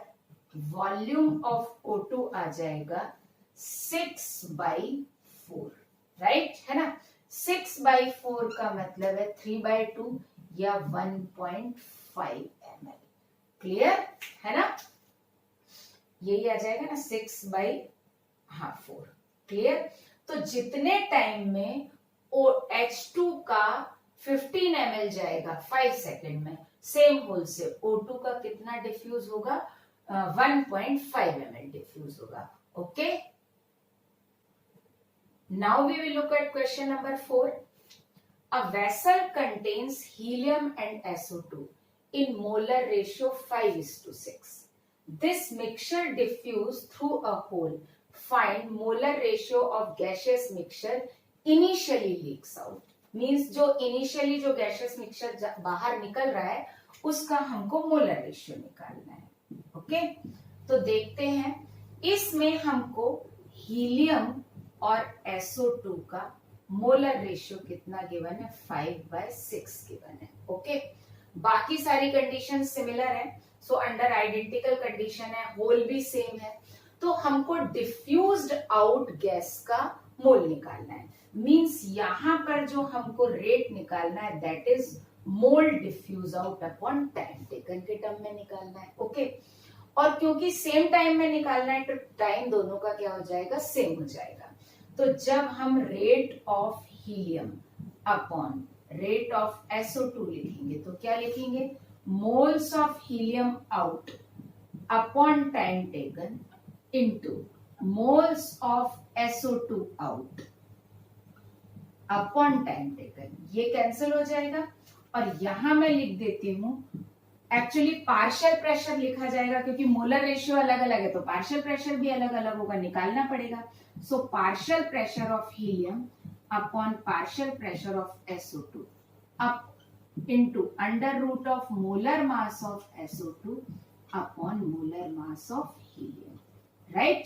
वॉल्यूम ऑफ O2 आ जाएगा 6/4, राइट, है ना। 6/4 का मतलब है 3/2 या 1.5 ml, क्लियर है ना, यही आ जाएगा ना 6/4, क्लियर। तो जितने टाइम में H2 का 15 ml जाएगा 5 सेकेंड में, सेम होल से O2 का कितना डिफ्यूज होगा, 1.5 ml डिफ्यूज होगा. Okay, now we will look at question number 4. A vessel contains helium and SO2 in molar ratio 5:6. This mixture diffused through a hole. Find molar ratio of gaseous mixture initially leaks out. Means जो initially जो gaseous mixture बाहर निकल रहा है उसका हमको molar ratio निकालना है. ओके, तो देखते हैं इसमें हमको हीलियम और SO2 का मोलर रेशियो कितना गिवन है, 5/6 गिवन है. ओके, बाकी सारी कंडीशन सिमिलर है. सो अंडर आइडेंटिकल कंडीशन है, होल भी सेम है, तो हमको डिफ्यूज्ड आउट गैस का मोल निकालना है. मींस यहां पर जो हमको रेट निकालना है that is mole diffuse out upon time taken के टर्म में निकालना है. ओके, और क्योंकि सेम टाइम में निकालना है तो टाइम दोनों का क्या हो जाएगा, सेम हो जाएगा. तो जब हम rate of helium upon rate of SO2 लिखेंगे तो क्या लिखेंगे, moles of helium out upon time taken into moles of SO2 out upon time taken. ये कैंसिल हो जाएगा और यहां मैं लिख देती हूं, एक्चुअली पार्शियल प्रेशर लिखा जाएगा क्योंकि मोलर रेशियो अलग अलग है तो पार्शियल प्रेशर भी अलग अलग होगा, निकालना पड़ेगा. So partial pressure of helium upon partial pressure of SO2 up into under root of molar mass of SO2 upon molar mass of helium. Right,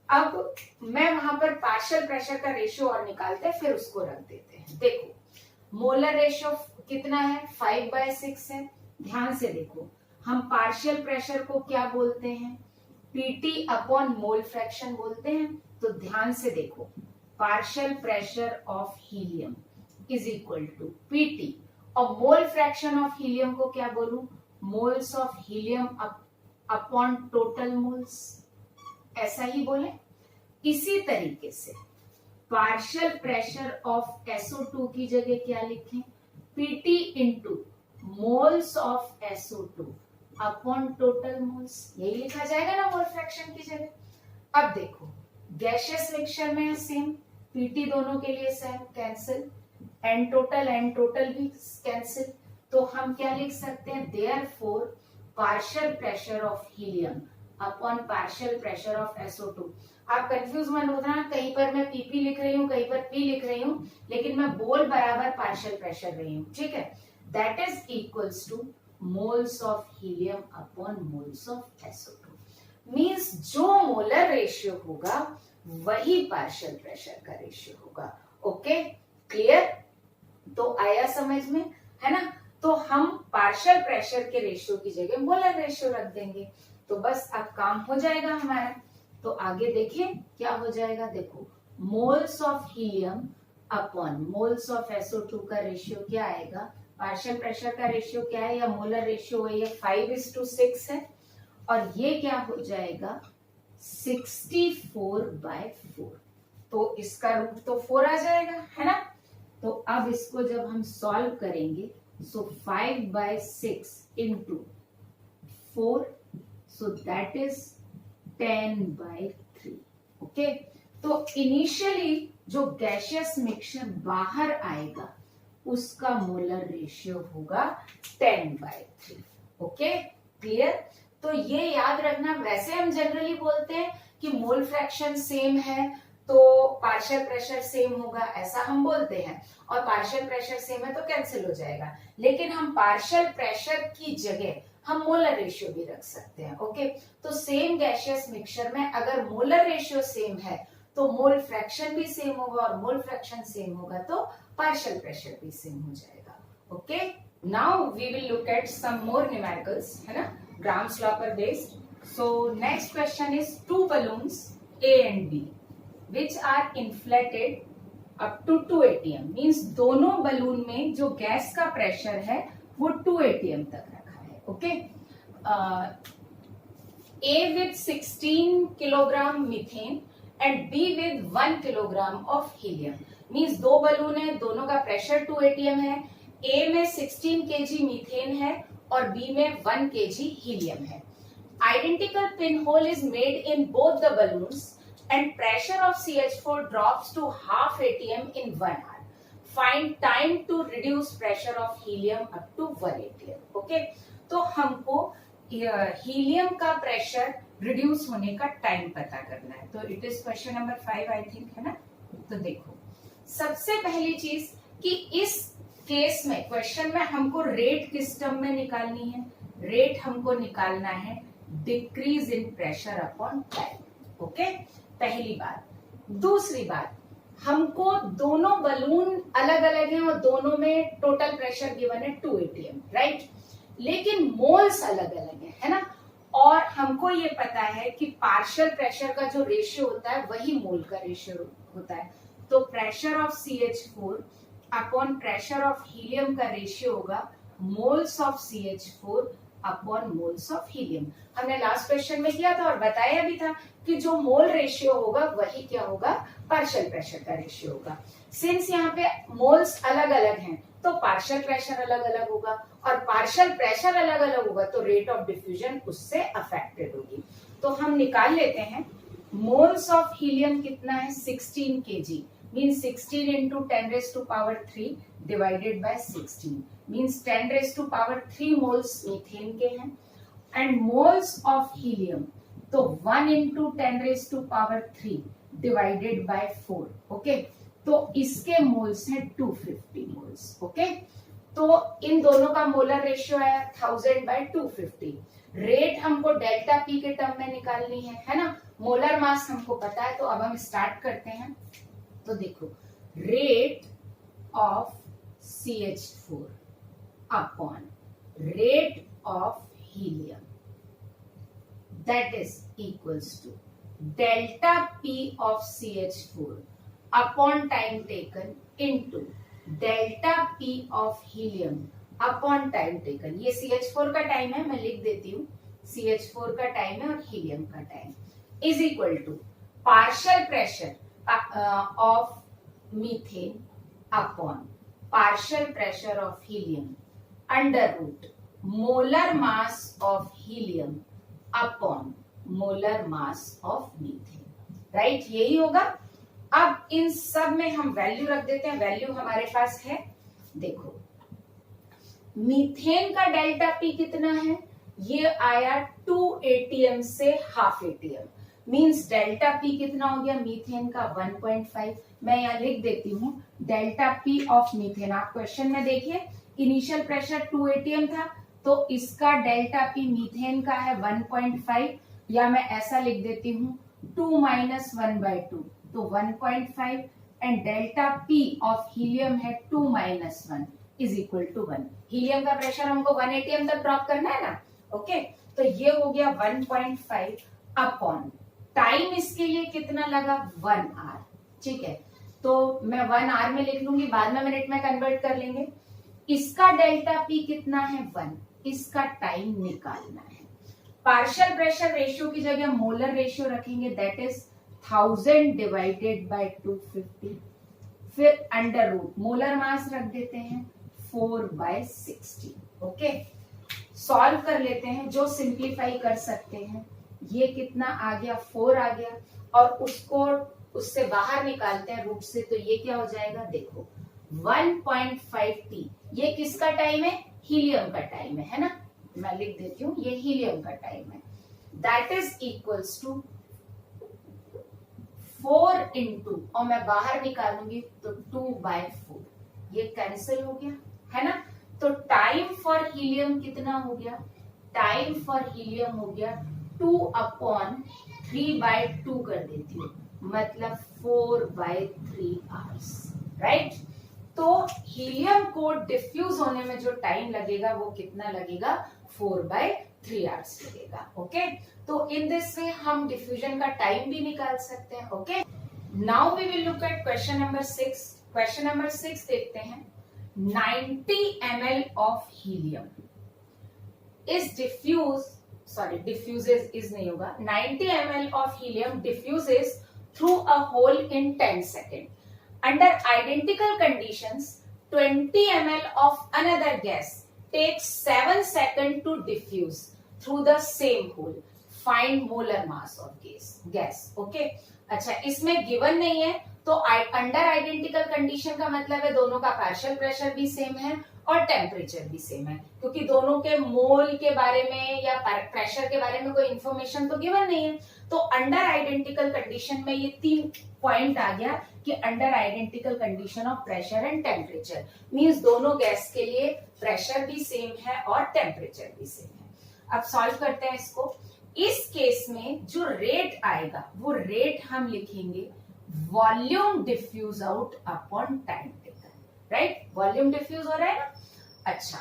अब मैं वहां पर पार्शियल प्रेशर का रेशियो और निकालते हैं फिर उसको रख देते हैं. देखो मोलर रेशियो कितना है, 5/6 है. ध्यान से देखो, हम पार्शियल प्रेशर को क्या बोलते हैं, PT अपॉन मोल फ्रैक्शन बोलते हैं. तो ध्यान से देखो, partial pressure of helium is equal to PT और मोल फ्रैक्शन ऑफ हीलियम को क्या बोलूं, moles of helium upon total moles, ऐसा ही बोले. इसी तरीके से पार्शियल प्रेशर ऑफ SO2 की जगह क्या लिखें, PT into moles of SO2 upon total moles, यही लिखा जाएगा ना मोल फ्रैक्शन की जगह. अब देखो गैसियस मिक्सचर में सेम, PT दोनों के लिए सेम, कैंसिल, एन टोटल भी कैंसिल. तो हम क्या लिख सकते हैं, therefore partial pressure of helium upon partial pressure of SO2. आप कंफ्यूज मत होना, कहीं पर मैं PP लिख रही हूँ कहीं पर P लिख रही हूँ, लेकिन मैं बोल बराबर पार्शियल प्रेशर रही हूँ. ठीक है, that is equals to moles of helium upon moles of SO2. Means जो मोलर रेशियो होगा वही पार्शियल प्रेशर का रेशियो होगा. Okay, clear? तो आया समझ में, है ना. तो हम पार्शियल प्रेशर के रेशियो की जगह मोलर रेशियो रख देंगे तो बस अब काम हो जाएगा हमारा. तो आगे देखिए क्या हो जाएगा. देखो moles of helium upon moles of SO2 का रेशियो क्या आएगा, पार्शियल प्रेशर का रेशियो क्या है या मोलर रेशियो है, ये 5:6 है और ये क्या हो जाएगा 64/4. तो इसका रूट तो 4 आ जाएगा, है ना. तो अब इसको जब हम सॉल्व करेंगे सो 5/6 into 4, so that is 10/3. Okay, तो इनिशियली जो गैसियस मिक्सचर बाहर आएगा उसका मोलर रेशियो होगा 10/3. Okay, clear. तो ये याद रखना, वैसे हम जनरली बोलते हैं कि मोल फ्रैक्शन सेम है तो पार्शियल प्रेशर सेम होगा, ऐसा हम बोलते हैं, और पार्शियल प्रेशर सेम है तो कैंसिल हो जाएगा. लेकिन हम पार्शियल प्रेशर की जगह हम मोलर रेशियो भी रख सकते हैं. ओके, तो सेम गैसियस मिक्सचर में अगर मोलर रेशियो सेम है तो मोल फ्रैक्शन भी सेम होगा और मोल फ्रैक्शन सेम होगा तो पार्शियल प्रेशर भी सेम हो जाएगा. Okay, now we will look at some more numericals, है ना, ग्राम्स लॉ पर based. So next question is 2 balloons A and B which are inflated up to 2 atm. Means दोनों balloon में जो gas का प्रेशर है वो 2 atm तक रखा है. Okay, A with 16 kilogram methane and B with 1 kilogram of helium. Means दो बलून है, दोनों का प्रेशर 2 atm है. A में 16 kg मीथेन है और बी में 1 kg हीलियम है। Identical pin hole is made in both the balloons and pressure of CH4 drops to half ATM in 1 hour. Find time to reduce pressure of helium up to 1 ATM. Okay, तो हमको helium का pressure reduce होने का time पता करना है। तो it is question number 5 I think, है ना। तो देखो, सबसे पहली चीज कि इस केस में क्वेश्चन में हमको रेट किस टर्म में निकालनी है। रेट हमको निकालना है decrease in pressure upon time. Okay, पहली बात। दूसरी बात, हमको दोनों बलून अलग अलग हैं और दोनों में टोटल प्रेशर गिवन है 2 ATM, राइट, लेकिन मोल्स अलग अलग है ना। और हमको ये पता है कि पार्शियल प्रेशर का जो रेशियो होता है वही मोल का रेशियो होता है। तो pressure of CH4 upon pressure of helium का रेशियो होगा moles of CH4 upon moles of helium. हमने लास्ट क्वेश्चन में किया था और बताया भी था कि जो मोल रेशियो होगा वही क्या होगा, पार्शियल प्रेशर का रेशियो होगा। सिंस यहाँ पे मोल्स अलग अलग हैं तो पार्शियल प्रेशर अलग अलग होगा और पार्शियल प्रेशर अलग अलग होगा तो रेट ऑफ डिफ्यूजन उससे अफेक्टेड होगी। तो हम निकाल लेते हैं मोल्स ऑफ हीलियम कितना है 16 kg, means 16 into 10 raised to power 3 divided by 16 means 10 raised to power 3 moles methane के हैं। एंड मोल्स ऑफ हीलियम तो 1 into 10 raised to power 3 divided by 4। Okay, तो इसके मोल्स हैं 250 मोल्स। ओके, तो इन दोनों का मोलर रेशियो आया 1000/250। रेट हमको डेल्टा पी के टर्म में निकालनी है ना। मोलर मास हमको पता है, तो अब हम स्टार्ट करते हैं। तो देखो, rate of CH4 upon rate of helium that is equals to delta P of CH4 upon time taken into delta P of helium upon time taken. ये CH4 का टाइम है, मैं लिख देती हूँ, CH4 का टाइम है और हीलियम का time is equal to partial pressure of methane upon partial pressure of helium under root molar mass of helium upon molar mass of methane, right, यही होगा। अब इन सब में हम वैल्यू रख देते हैं। वैल्यू हमारे पास है, देखो, मीथेन का डेल्टा पी कितना है, ये आया 2 ATM से half ATM, means delta P कितना हो गया मीथेन का 1.5। मैं यहाँ लिख देती हूँ डेल्टा पी ऑफ मीथेन। आप क्वेश्चन में देखिए, इनिशियल प्रेशर 2 ATM था, तो इसका डेल्टा पी मीथेन का है 1.5, या मैं ऐसा लिख देती हूँ 2 - 1/2, तो 1.5, and delta P of helium है 2 - 1 इज इक्वल टू 1। हीलियम का प्रेशर हमको 1 ATM तक ड्रॉप करना है ना। ओके, तो ये हो गया 1.5 अपॉन टाइम इसके लिए कितना लगा 1 hour। ठीक है, तो मैं 1 hour में लिख लूंगी, बाद में मिनट में कन्वर्ट कर लेंगे। इसका डेल्टा पी कितना है 1, इसका टाइम निकालना है। पार्शियल प्रेशर रेशियो की जगह मोलर रेशियो रखेंगे, दैट इज 1000/250। फिर अंडर रूट मोलर मास रख देते हैं 4/60। ओके, सॉल्व कर लेते हैं, जो सिंप्लीफाई कर सकते हैं। ये कितना आ गया 4 आ गया, और उसको उससे बाहर निकालते हैं रूट से, तो ये क्या हो जाएगा, देखो 1.5t। ये किसका टाइम है, हीलियम का टाइम है ना। मैं लिख देती हूँ, ये हीलियम का टाइम है, that is equals to 4 into, और मैं बाहर निकालूंगी तो 2/4, ये कैंसिल हो गया है ना। तो टाइम फॉर हीलियम कितना हो गया, टाइम फॉर हीलियम हो गया 2/3/2 कर देती हूँ, मतलब 4/3 आवर्स, राइट। तो हीलियम को डिफ्यूज होने में जो टाइम लगेगा वो कितना लगेगा, 4/3 आवर्स लगेगा। ओके, तो इन दिस वे हम डिफ्यूजन का टाइम भी निकाल सकते हैं। Okay, now we will look at question number 6। Question number 6 देखते हैं। 90 ml of helium is diffuses नहीं होगा, 90 ml of helium diffuses through a hole in 10 seconds. Under identical conditions, 20 ml of another gas takes 7 seconds to diffuse through the same hole. Find molar mass of gas. Okay? अच्छा, इसमें given नहीं है तो under identical condition का मतलब है दोनों का पार्शियल प्रेशर भी सेम है और टेम्परेचर भी सेम है, क्योंकि दोनों के मोल के बारे में या प्रेशर के बारे में कोई इंफॉर्मेशन तो गिवन नहीं है। तो अंडर आइडेंटिकल कंडीशन में ये 3 पॉइंट आ गया कि under identical condition of pressure and temperature means दोनों गैस के लिए प्रेशर भी सेम है और टेम्परेचर भी सेम है। अब सॉल्व करते हैं इसको। इस केस में जो रेट आएगा वो रेट हम लिखेंगे volume diffuse out upon time taken, right? Volume diffuse हो रहा है ना। अच्छा,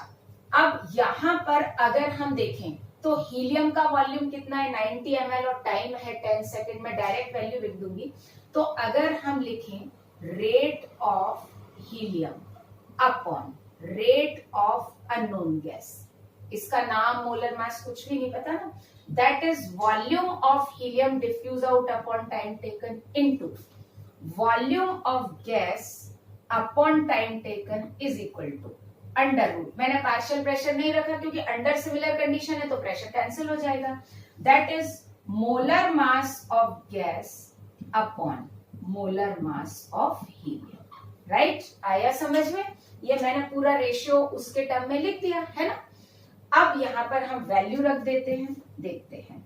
अब यहां पर अगर हम देखें तो हीलियम का वॉल्यूम कितना है 90 ml और टाइम है 10 सेकेंड में डायरेक्ट वैल्यू लिख दूंगी। तो अगर हम लिखें rate of helium upon rate of unknown gas, इसका नाम मोलर मास कुछ भी नहीं पता ना, that is volume of helium diffuse out upon time taken into volume of gas upon time taken is equal to under root. मैंने partial pressure नहीं रखा क्योंकि अंडर सिमिलर कंडीशन है तो प्रेशर कैंसिल हो जाएगा। That is molar mass of gas upon molar mass of helium, right? आया समझ में? ये मैंने पूरा रेशियो उसके टर्म में लिख दिया है ना। अब यहां पर हम वैल्यू रख देते हैं, देखते हैं।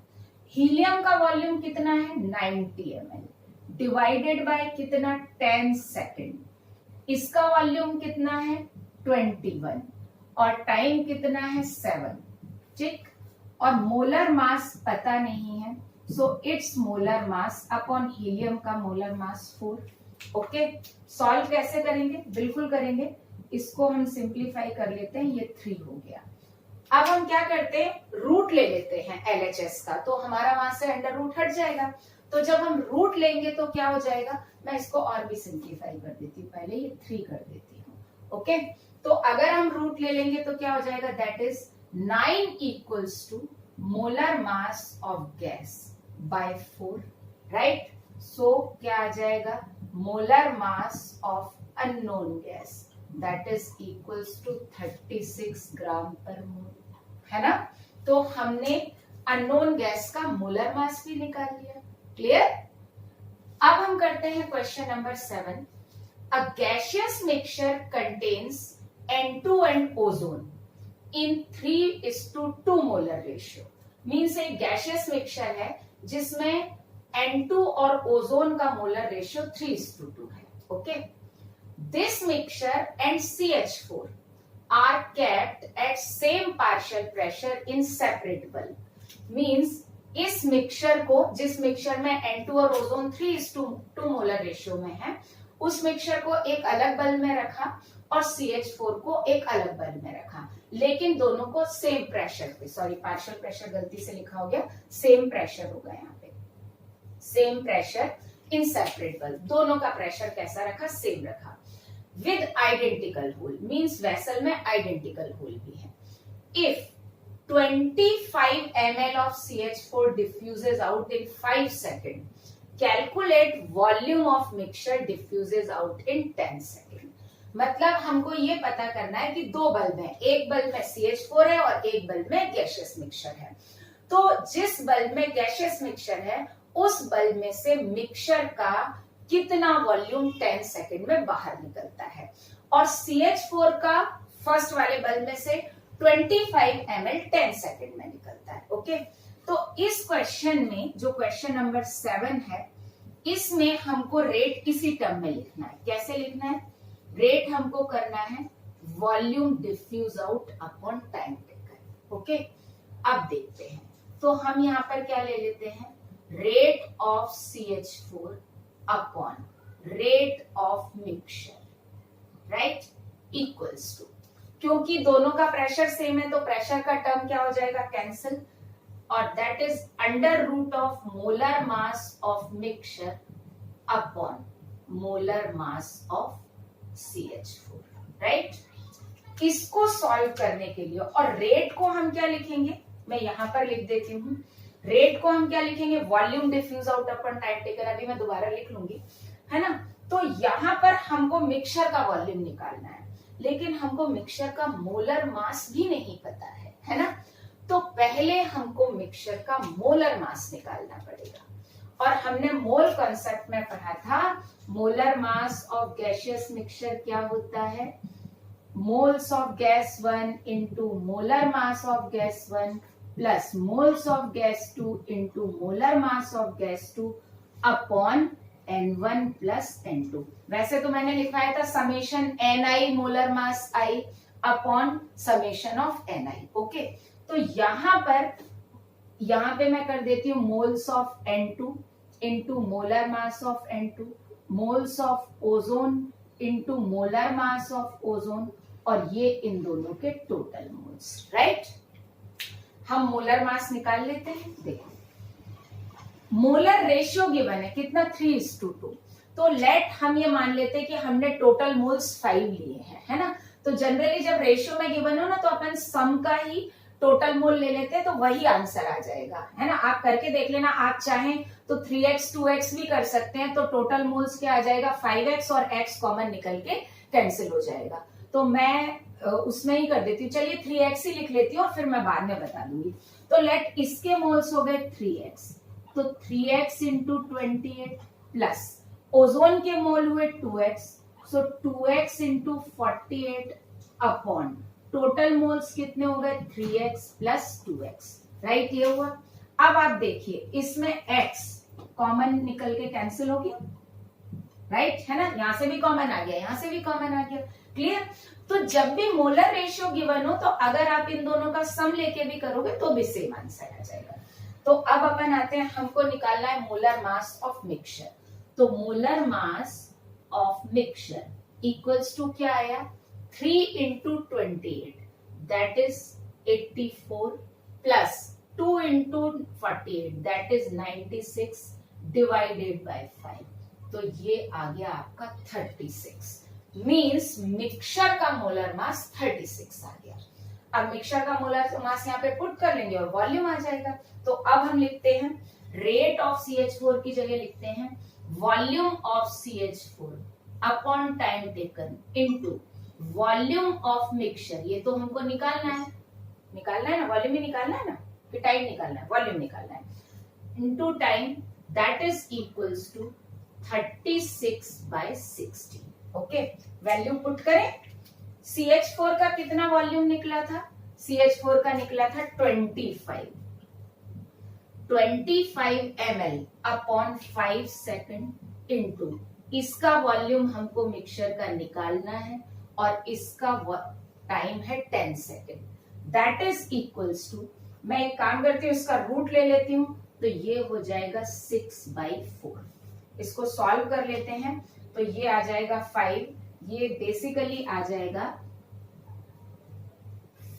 हीलियम का वॉल्यूम कितना है 90 ml डिवाइडेड बाय कितना 10 सेकेंड, इसका वॉल्यूम कितना है 21 और टाइम कितना है 7, ठीक? और मोलर मास पता नहीं है, so it's molar mass upon helium का मोलर मास 4। ओके, सॉल्व कैसे करेंगे? बिल्कुल करेंगे, इसको हम सिंप्लीफाई कर लेते हैं, ये 3 हो गया। अब हम क्या करते हैं, रूट ले लेते हैं LHS का, तो हमारा वहां से अंडर रूट हट जाएगा। तो जब हम रूट लेंगे तो क्या हो जाएगा, मैं इसको और भी सिंप्लीफाई कर देती हूँ, पहले ये 3 कर देती हूँ। ओके, तो अगर हम रूट ले लेंगे तो क्या हो जाएगा, that is 9 equals to molar mass of gas by 4, right? So क्या आ जाएगा, molar mass of unknown gas that is equals to 36 gram per mole, है ना? तो हमने अननोन गैस का मोलर मास भी निकाल लिया। क्लियर? अब हम करते हैं question number 7। A gaseous mixture contains N2 and ozone in 3:2 molar ratio. Means एक गैसियस मिक्सचर है जिसमें N2 और ओजोन का मोलर रेशियो 3:2 है। Okay, this mixture and CH4 are kept at same partial pressure in separate bulb। Means इस mixture को, जिस mixture में N2 और ओजोन 3:2 मोलर रेशियो में है, उस मिक्सचर को एक अलग बल्ब में रखा और CH4 को एक अलग बल्ब में रखा, लेकिन दोनों को सेम प्रेशर पे, सॉरी पार्शियल प्रेशर गलती से लिखा हो गया, सेम प्रेशर होगा यहाँ पे, same pressure in separate bulb. दोनों का प्रेशर कैसा रखा, सेम रखा, with identical hole, means vessel में आइडेंटिकल होल भी है। If 25 ml of CH4 diffuses out in 5 seconds, calculate volume of mixture diffuses out in 10 seconds। मतलब हमको ये पता करना है कि 2 बल्ब हैं, एक बल्ब में CH4 है और एक बल्ब में गैसियस मिक्सचर है। तो जिस बल्ब में गैसियस मिक्सचर है उस बल्ब में से मिक्सचर का कितना वॉल्यूम 10 सेकेंड में बाहर निकलता है, और CH4 का फर्स्ट वाले बल्ब में से 25 ml 10 सेकेंड में निकलता है। ओके, तो इस क्वेश्चन में जो क्वेश्चन नंबर 7 है, इसमें हमको रेट इसी टर्म में लिखना है। कैसे लिखना है? रेट हमको करना है volume diffuse out upon time taken. Okay, अब देखते हैं, तो हम यहाँ पर क्या ले लेते हैं, rate of CH4 upon rate of mixture, right, equals to, क्योंकि दोनों का प्रेशर सेम है तो प्रेशर का टर्म क्या हो जाएगा, कैंसिल, और that is under root of molar mass of mixture upon molar mass of CH4, right? इसको सॉल्व करने के लिए, और रेट को हम क्या लिखेंगे, मैं यहां पर लिख देती हूं, रेट को हम क्या लिखेंगे, volume diffuse out upon time taken, अभी मैं दोबारा लिख लूंगी, है ना? तो यहां पर हमको मिक्सचर का वॉल्यूम निकालना है, लेकिन हमको मिक्सचर का मोलर मास भी नहीं पता है ना। तो पहले हमको मिक्सचर का मोलर मास निकालना पड़ेगा। और हमने मोल कॉन्सेप्ट में पढ़ा था, molar mass of gaseous mixture क्या होता है, moles of gas 1 into molar mass of gas 1 plus moles of gas 2 into molar mass of gas 2 upon N1 plus N2। वैसे तो मैंने लिखवाया था summation Ni molar mass I upon summation of Ni। Okay, तो यहाँ पे मैं कर देती हूँ moles of N2 into molar mass of N2, moles of ozone into molar mass of ozone, और ये इन दोनों के टोटल मोल्स। राइट, हम मोलर मास निकाल लेते हैं। देखो मोलर रेशियो गिवन है कितना, 3:2। तो लेट हम ये मान लेते हैं कि हमने टोटल मोल्स 5 लिए हैं, है ना। तो जनरली जब रेशियो में गिवन हो ना तो अपन सम का ही टोटल मोल ले लेते हैं, तो वही आंसर आ जाएगा, है ना। आप करके देख लेना, आप चाहें तो 3x 2x भी कर सकते हैं, तो टोटल मोल्स क्या आ जाएगा 5x, और x कॉमन निकल के कैंसिल हो जाएगा। तो मैं उसमें ही कर देती हूँ, चलिए 3x ही लिख लेती हूँ और फिर मैं बाद में बता दूंगी। तो लेट इसके मोल्स हो गए 3x, तो 3x इंटू 28 प्लस ओजोन के मोल हुए 2x, सो 2x into 48 upon total moles कितने हो गए 3x प्लस 2x। राइट, ये हुआ। अब आप देखिए इसमें x कॉमन निकल के कैंसिल हो गया, राइट, है ना। यहां से भी कॉमन आ गया, यहां से भी कॉमन आ गया। क्लियर। तो जब भी मोलर रेशियो गिवन हो तो अगर आप इन दोनों का सम लेके भी करोगे तो भी सेम आंसर आ जाएगा। तो अब अपन आते हैं, हमको निकालना है मोलर मास ऑफ मिक्सचर। तो molar mass of mixture equals to क्या आया, 3 into 28 that is 84 plus 2 into 48 that is 96 divided by 5, तो ये आ गया आपका 36। मींस मिक्सचर का मोलर मास 36 आ गया। अब मिक्सचर का मोलर मास यहाँ पे पुट कर लेंगे और वॉल्यूम आ जाएगा। तो अब हम लिखते हैं रेट ऑफ CH4 की जगह लिखते हैं volume of CH4 upon time taken into volume of mixture. ये तो हमको निकालना है ना, वॉल्यूम ही निकालना है ना, कि टाइम निकालना है, वॉल्यूम निकालना है, into time that is equals to 36/60। Okay, value put करें। CH4 का कितना वॉल्यूम निकला था, CH4 का निकला था 25 ml अपॉन 5 सेकेंड इनटू इसका वॉल्यूम हमको मिक्सचर का निकालना है और इसका टाइम है 10 second, that is equals to, मैं एक काम करती हूँ इसका रूट ले लेती हूँ, तो ये हो जाएगा 6/4। इसको सॉल्व कर लेते हैं, तो ये आ जाएगा 5, ये बेसिकली आ जाएगा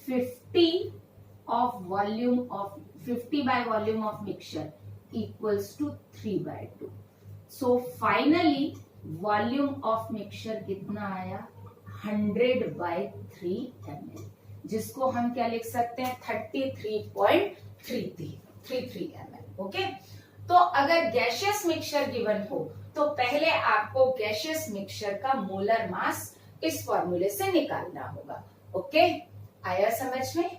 50 by volume of mixture equals to 3/2। So finally volume of mixture कितना आया 100/3 ml, जिसको हम क्या लिख सकते हैं 33.33 ml। ओके, तो अगर गैसियस मिक्सचर गिवन हो तो पहले आपको गैसियस मिक्सचर का मोलर मास इस फॉर्मूले से निकालना होगा। ओके, आया समझ में।